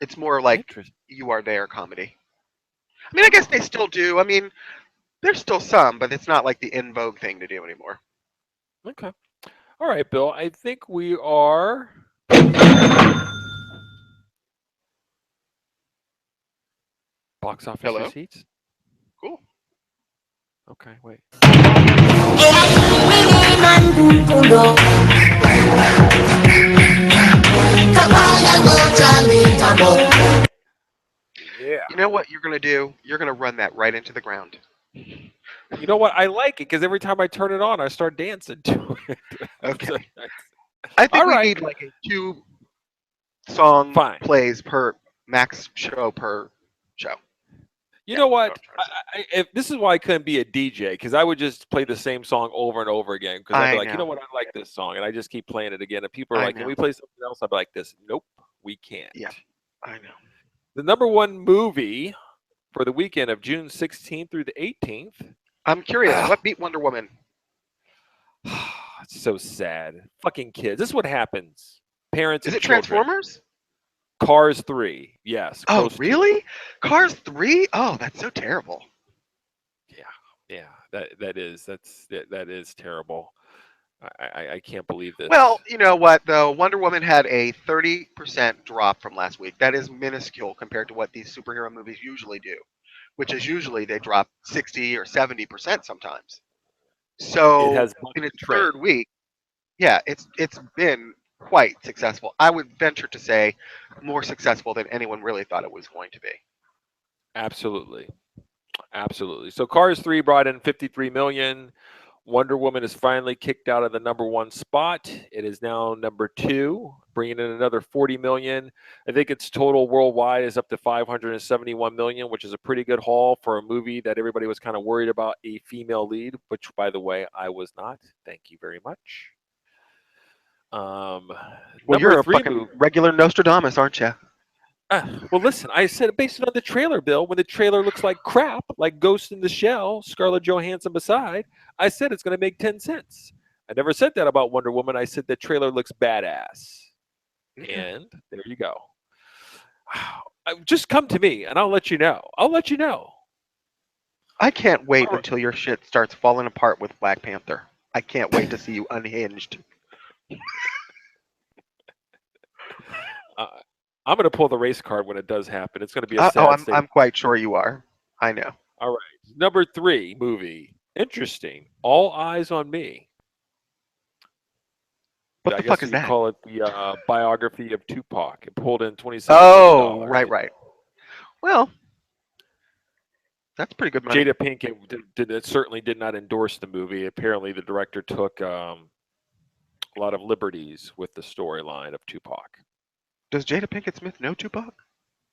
It's more like Interesting. You Are There comedy. I mean, I guess they still do. I mean, there's still some, but it's not like the in vogue thing to do anymore. Okay. All right, Bill. I think we are. Box office Hello? receipts. Cool. Okay, wait. Yeah. You know what you're gonna do? You're gonna run that right into the ground. You know what? I like it because every time I turn it on, I start dancing to it. Okay. I think All we right. need like a 2 song Fine. plays per max show per show. You know what? that's what I'm trying If this is why I couldn't be a DJ, because I would just play the same song over and over again. Because I'd I be like, you know know. what? I like this song, and I just keep playing it again. And people are I like, can know. we play something else? I'd be like, this. Nope, we can't. Yeah. I know. The number one movie for the weekend of June 16th through the 18th. I'm curious. What beat Wonder Woman? It's so sad. Fucking kids. This is what happens. Parents Is and it children. Transformers? Cars 3. Yes. Oh, close to it. really? Cars 3? Oh, that's so terrible. Yeah. That is terrible. I can't believe this. Well, you know what though? Wonder Woman had a 30% drop from last week. That is minuscule compared to what these superhero movies usually do, which is usually they drop 60 or 70% sometimes. So it has in its trend. third week, yeah, it's been quite successful. I would venture to say more successful than anyone really thought it was going to be. Absolutely. So Cars 3 brought in 53 million. Wonder Woman is finally kicked out of the #1 spot. It is now #2, bringing in another 40 million. I think its total worldwide is up to 571 million, which is a pretty good haul for a movie that everybody was kind of worried about a female lead, which, by the way, I was not. Thank you very much. Well, Number you're a 3 fucking movie. regular Nostradamus, aren't you? Well, listen, I said based it on the trailer, Bill. When the trailer looks like crap, like Ghost in the Shell, Scarlett Johansson beside, I said it's going to make 10 cents. I never said that about Wonder Woman. I said the trailer looks badass. And there you go. Just come to me, and I'll let you know. I'll let you know. I can't wait All right. until your shit starts falling apart with Black Panther. I can't wait to see you unhinged. I'm going to pull the race card when it does happen. It's going to be a sad state. I'm quite sure you are. I know. All right. Number 3 movie. Interesting. All Eyes on Me. What I the guess fuck is you could that? call it the biography of Tupac. It pulled in $27 Oh, million. right. Well, that's pretty good money. Jada Pinkett certainly did not endorse the movie. Apparently, the director took a lot of liberties with the storyline of Tupac. Does Jada Pinkett Smith know Tupac?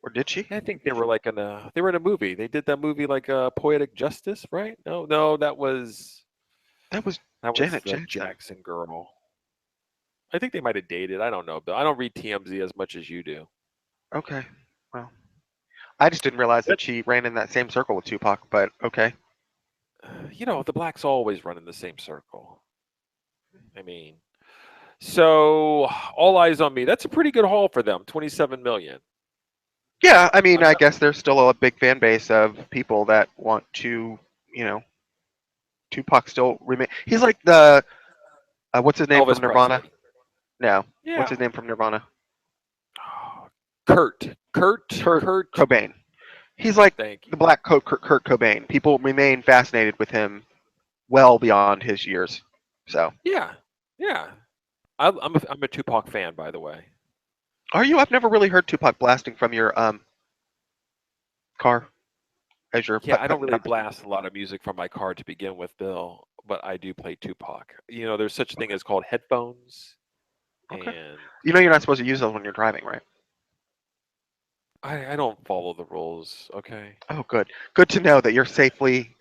Or did she? I think they were in a movie. They did that movie like Poetic Justice, right? No, that was Janet the Jackson. Jackson girl. I think they might have dated. I don't know, Bill. I don't read TMZ as much as you do. Okay. Well, I just didn't realize that she ran in that same circle with Tupac, but okay. The blacks always run in the same circle. I mean, so All Eyes on Me. That's a pretty good haul for them. 27 million. Yeah, I mean, I guess there's still a big fan base of people that want to, Tupac still remain. He's like the, what's his name Elvis from Nirvana? Presley. No. Yeah. What's his name from Nirvana? Kurt Cobain. He's like Thank you. the Black Coat Kurt Cobain. People remain fascinated with him well beyond his years. So. Yeah. I'm a Tupac fan, by the way. Are you? I've never really heard Tupac blasting from your car. As your Yeah, I don't really blast a lot of music from my car to begin with, Bill, but I do play Tupac. There's such a thing as called headphones. Okay. And you're not supposed to use those when you're driving, right? I don't follow the rules, okay? Oh, good. Good to know that you're safely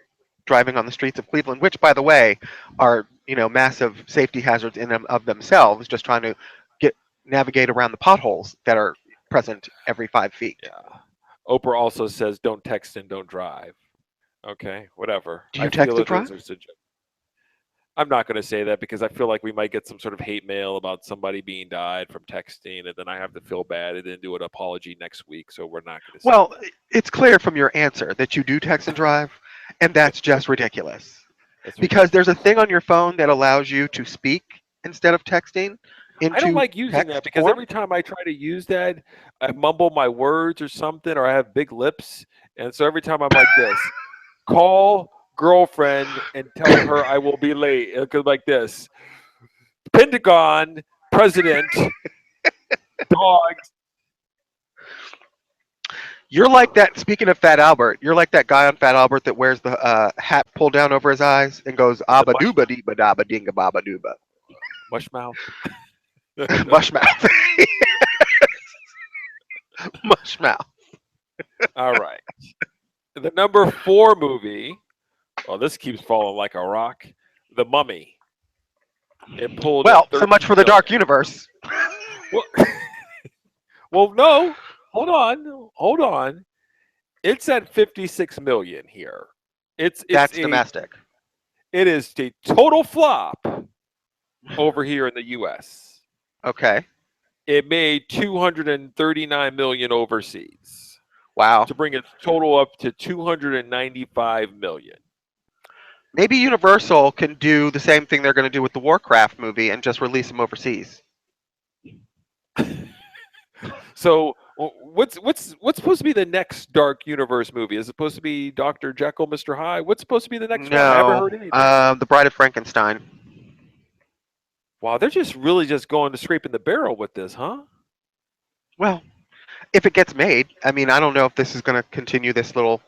driving on the streets of Cleveland, which, by the way, are massive safety hazards in them of themselves. Just trying to navigate around the potholes that are present every 5 feet. Yeah. Oprah also says don't text and don't drive. Okay, whatever. Do you text and drive? I'm not going to say that because I feel like we might get some sort of hate mail about somebody being died from texting, and then I have to feel bad and then do an apology next week. So we're not going to say Well, that. it's clear from your answer that you do text and drive, and that's just ridiculous. That's Because there's a thing on your phone that allows you to speak instead of texting. I don't like using text that because form? every time I try to use that, I mumble my words or something, or I have big lips, and so every time I'm like this, call girlfriend and tell her I will be late. It goes like this: Pentagon, president, dogs. You're like that. Speaking of Fat Albert, you're like that guy on Fat Albert that wears the hat pulled down over his eyes and goes abba dooba dee ba da ba dinga ba ba dooba. Mushmouth. Mushmouth. Mushmouth. All right. The number 4 movie. Oh, this keeps falling like a rock. The Mummy. It pulled. Well, so much for the Dark Universe. Well, no. Hold on. It's at 56 million here. That's domestic. It is a total flop over here in the U.S. Okay. It made 239 million overseas. Wow. To bring its total up to 295 million. Maybe Universal can do the same thing they're going to do with the Warcraft movie and just release them overseas. So, what's supposed to be the next Dark Universe movie? Is it supposed to be Dr. Jekyll, Mr. Hyde? What's supposed to be the next one? I haven't heard anything. The Bride of Frankenstein. Wow, they're really just going to scraping the barrel with this, huh? Well, if it gets made, I mean, I don't know if this is going to continue this little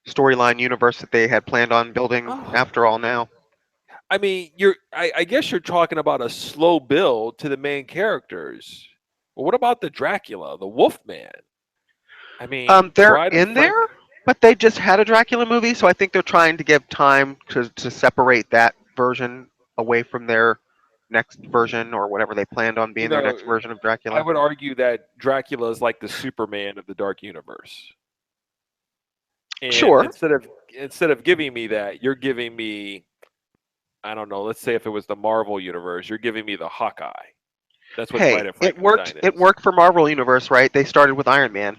storyline universe that they had planned on building after all now. I mean, I guess you're talking about a slow build to the main characters. Well, what about the Dracula, the Wolfman? I mean, They're Bride of in there, Frank. but they just had a Dracula movie, so I think they're trying to give time to separate that version away from their next version or whatever they planned on You being their know, next version of I Dracula. would argue that Dracula is like the Superman of the Dark Universe. And Sure. instead of giving me that, you're giving me, I don't know, let's say if it was the Marvel universe, you're giving me the Hawkeye. That's what Hey, Bride of it worked. Frankenstein It is. worked for Marvel Universe, right? They started with Iron Man.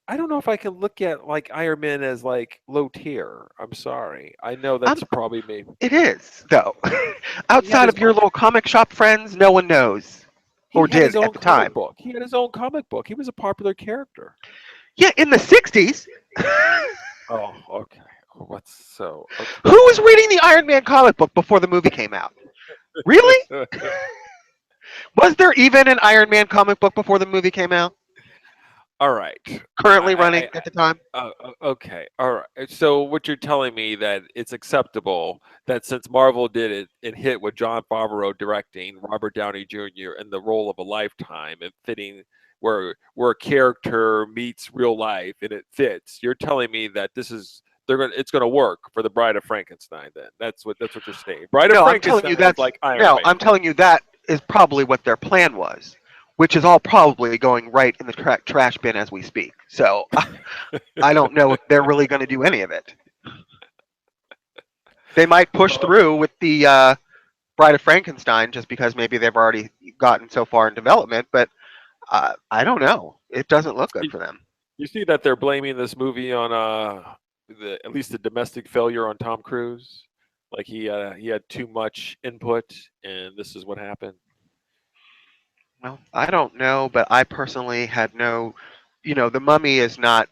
I don't know if I can look at like Iron Man as like low tier. I'm sorry. I know I'm, that's probably me. it is though. He had Outside his of your own little comic shop friends, no one knows or he had his did at own the comic time. book. He had his own comic book. He was a popular character. Yeah, in the '60s. Oh, okay. What's so Who was reading the Iron Man comic book before the movie came out? Really? okay. Was there even an Iron Man comic book before the movie came out? All right. Currently running I at the time? okay. All right. So what you're telling me that it's acceptable that since Marvel did it and hit with John Favreau directing Robert Downey Jr. in the role of a lifetime and fitting where a character meets real life and it fits. You're telling me that it's gonna work for the Bride of Frankenstein. Then that's what you're saying. Bride of No, I'm telling Frankenstein you is that's like Iron no, Man. I'm telling you that is probably what their plan was, which is all probably going right in the trash bin as we speak. So I don't know if they're really going to do any of it. They might push through with the Bride of Frankenstein just because maybe they've already gotten so far in development, but I don't know. It doesn't look good for them. You see that they're blaming this movie on at least the domestic failure on Tom Cruise. Like he had too much input, and this is what happened. Well, I don't know, but I personally had no, the Mummy is not,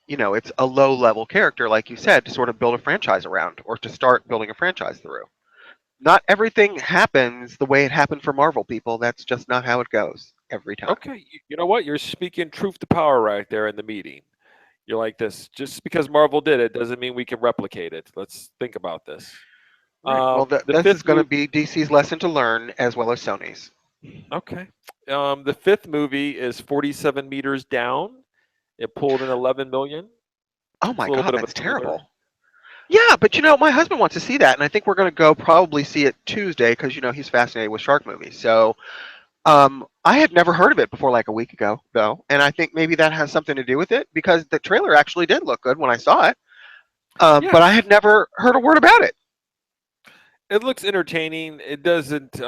it's a low level character, like you said, to sort of build a franchise around or to start building a franchise through. Not everything happens the way it happened for Marvel people. That's just not how it goes every time. Okay, you know what? You're speaking truth to power right there in the meeting. You're like this. Just because Marvel did it doesn't mean we can replicate it. Let's think about this. Right. Well, The this is fifth going to movie. be DC's lesson to learn as well as Sony's. Okay. The fifth movie is 47 meters down. It pulled in 11 million. Oh It's my a little God, bit of a that's thriller. terrible. Yeah, but my husband wants to see that, and I think we're going to go probably see it Tuesday because he's fascinated with shark movies. So I had never heard of it before, like a week ago, though, and I think maybe that has something to do with it because the trailer actually did look good when I saw it, but I Yes. had never heard a word about it. It looks entertaining. It doesn't.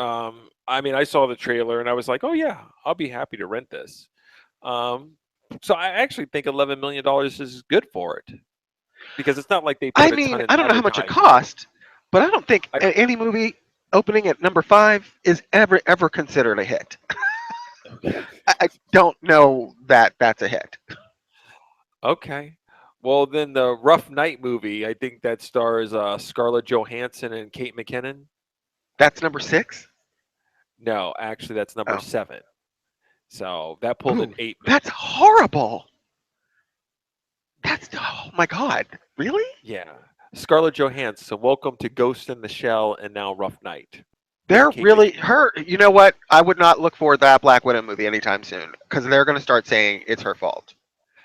I mean, I saw the trailer and I was like, "Oh yeah, I'll be happy to rent this." Um, so I actually think $11 million is good for it because it's not like they I put a ton mean, in I don't know how much it advertising. cost, but I don't think I, any movie opening at number 5 is ever considered a hit. I don't know that that's a hit. okay. Well, then the Rough Night movie, I think that stars Scarlett Johansson and Kate McKinnon. That's number 6. No, actually, that's number Oh, 7. So that pulled in ooh, 8 million. that's horrible. That's oh my God, really? Yeah. Scarlett Johansson, welcome to Ghost in the Shell and now Rough Night with They're Kate really McKinnon. her. You know what? I would not look for that Black Widow movie anytime soon because they're going to start saying it's her fault.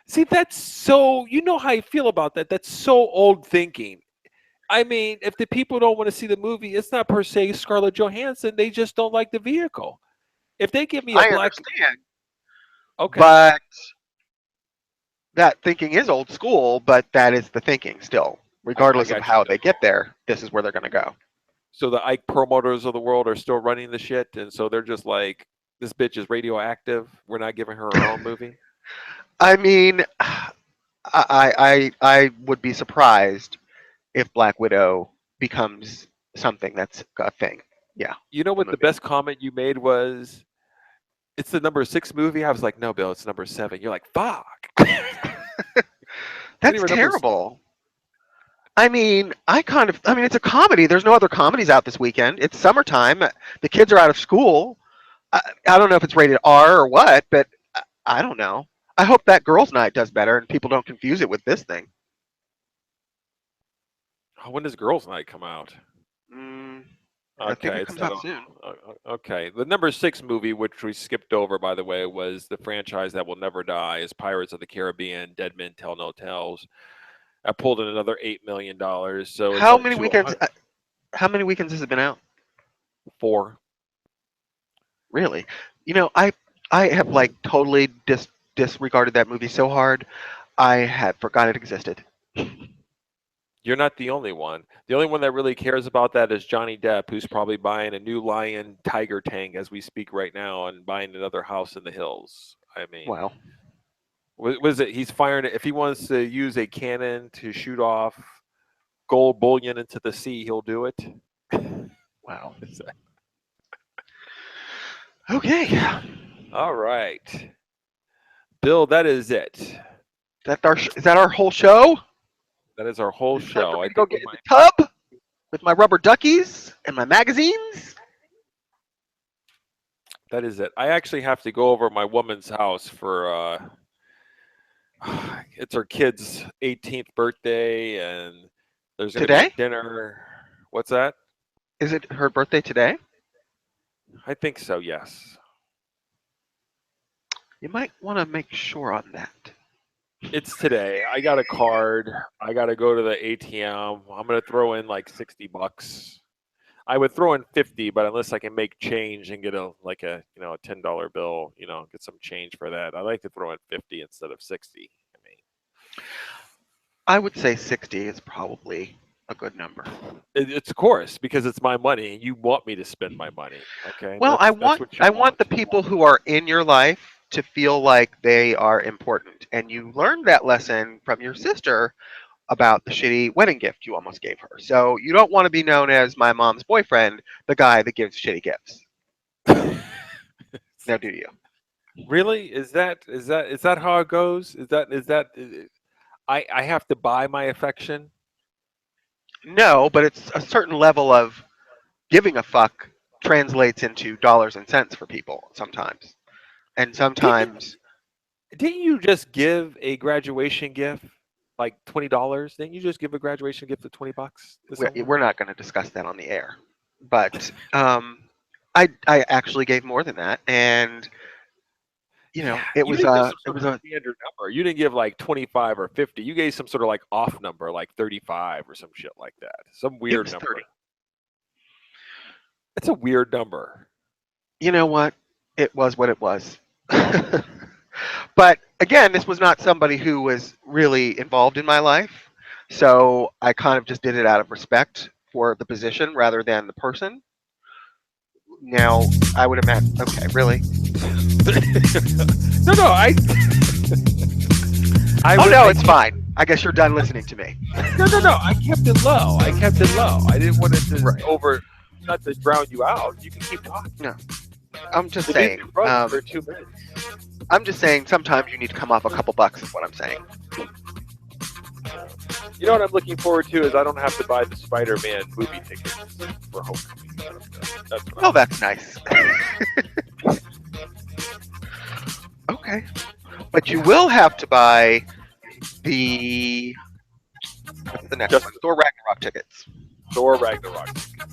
See, that's so, you know how I feel about that. That's so old thinking. I mean, if the people don't want to see the movie, it's not per se Scarlett Johansson. They just don't like the vehicle. If they give me a I black, understand, okay, but that thinking is old school. But that is the thinking still, I regardless of got you. how they get there. This is where they're going to go. So the Ike promoters of the world are still running the shit, and so they're just like, this bitch is radioactive. We're not giving her her own movie. I mean, I would be surprised if Black Widow becomes something that's a thing. Yeah, You know a what the movie. best comment you made was? It's the number 6 movie. I was like, no, Bill, it's number 7. You're like, fuck. That's Anyway, terrible. I mean, it's a comedy. There's no other comedies out this weekend. It's summertime. The kids are out of school. I don't know if it's rated R or what, but I don't know. I hope that girls' night does better and people don't confuse it with this thing. when does Girls Night come out? I think Okay, it it's comes not out soon. okay. The number 6 movie, which we skipped over, by the way, was the franchise that will never die, is Pirates of the Caribbean: Dead Men Tell No Tales. I pulled in another $8 million, so it's How up many to weekends? How many weekends has it been out? 4. Really? You know, I have like totally disregarded that movie so hard. I had forgot it existed. You're not the only one. The only one that really cares about that is Johnny Depp, who's probably buying a new lion tiger tank as we speak right now and buying another house in the hills. I mean, Wow. was it? He's firing it. If he wants to use a cannon to shoot off gold bullion into the sea, he'll do it. Wow. Okay. All right, Bill. That is it. Is that our whole show? That is our whole It's time for show. me I to go think we get in might. the tub with my rubber duckies and my magazines. That is it. I actually have to go over my woman's house for it's her kid's 18th birthday, and there's going to be Today? a dinner. What's that? Is it her birthday today? I think so. Yes. You might want to make sure on that. It's today. I got a card. I got to go to the ATM. I'm going to throw in like $60. I would throw in 50, but unless I can make change and get a $10 bill, get some change for that. I like to throw in 50 instead of 60. I mean, I would say 60 is probably a good number. it's of course because it's my money. You want me to spend my money, okay? Well, That's what you I want the people who are in your life to feel like they are important. And you learned that lesson from your sister about the shitty wedding gift you almost gave her. So you don't want to be known as my mom's boyfriend, the guy that gives shitty gifts. Now do you? Really? Is that how it goes? I have to buy my affection? No, but it's a certain level of giving a fuck translates into dollars and cents for people sometimes. And sometimes Didn't you just give a graduation gift like $20? Didn't you just give a graduation gift of $20 to someone? we're not going to discuss that on the air. But I actually gave more than that, and Yeah, it you was didn't give some it sort was of a standard number. You didn't give like 25 or 50. You gave some sort of like off number, like 35 or some shit like that. Some it weird was number. 30. It's a weird number. You know what? It was what it was. But again, this was not somebody who was really involved in my life, so I kind of just did it out of respect for the position rather than the person. Now, I would imagine. Okay, really? No, I Oh no, it's fine. I guess you're done listening to me. No. I kept it low. I didn't want it to Right. not to drown you out. You can keep talking. I'm just It saying. didn't run for 2 minutes. I'm just saying. Sometimes you need to come off a couple bucks. Is what I'm saying. You know what I'm looking forward to is I don't have to buy the Spider-Man movie tickets for Homecoming. That's what Oh, that's nice. Okay, but you will have to buy what's the next Just- one? Thor Ragnarok tickets. Thor Ragnarok.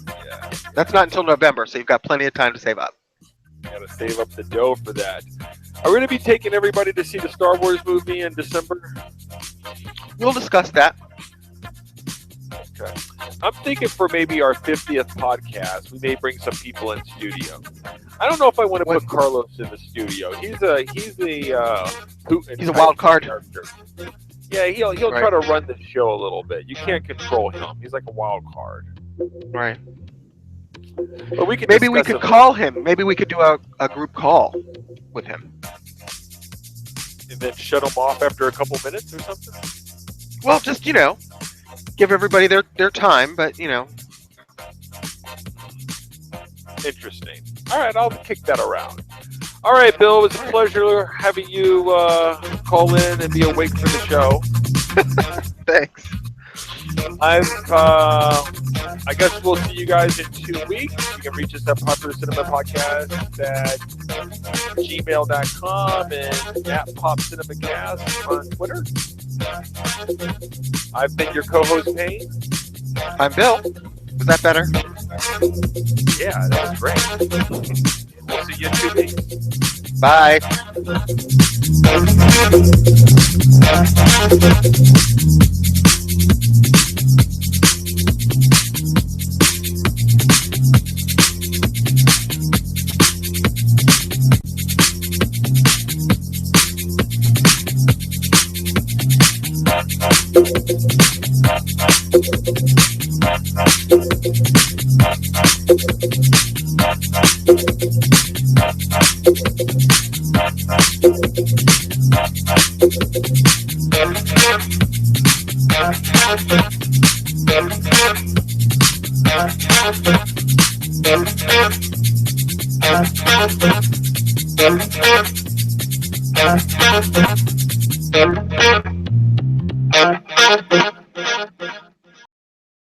Yeah, That's not until November, so you've got plenty of time to save up. gotta save up the dough for that. Are we gonna be taking everybody to see the Star Wars movie in December? We'll discuss that. Okay. I'm thinking for maybe our 50th podcast, we may bring some people in studio. I don't know if I want to put Carlos in the studio. He's a Putin He's a type wild card. character. Yeah, he'll try to run the show a little bit. You can't control him. He's like a wild card. Right. But we can Maybe we discuss could him. call him. Maybe we could do a group call with him. And then shut him off after a couple minutes or something. Well, just give everybody their time, but Interesting. All right, I'll kick that around. All right, Bill, it was a pleasure having you call in and be awake for the show. thanks. I guess we'll see you guys in 2 weeks. You can reach us at popularcinemapodcast@gmail.com and at popcinemacast on Twitter. I've been your co-host, Payne. I'm Bill. Was that better? Yeah, that was great. We'll see you in 2 weeks. Bye.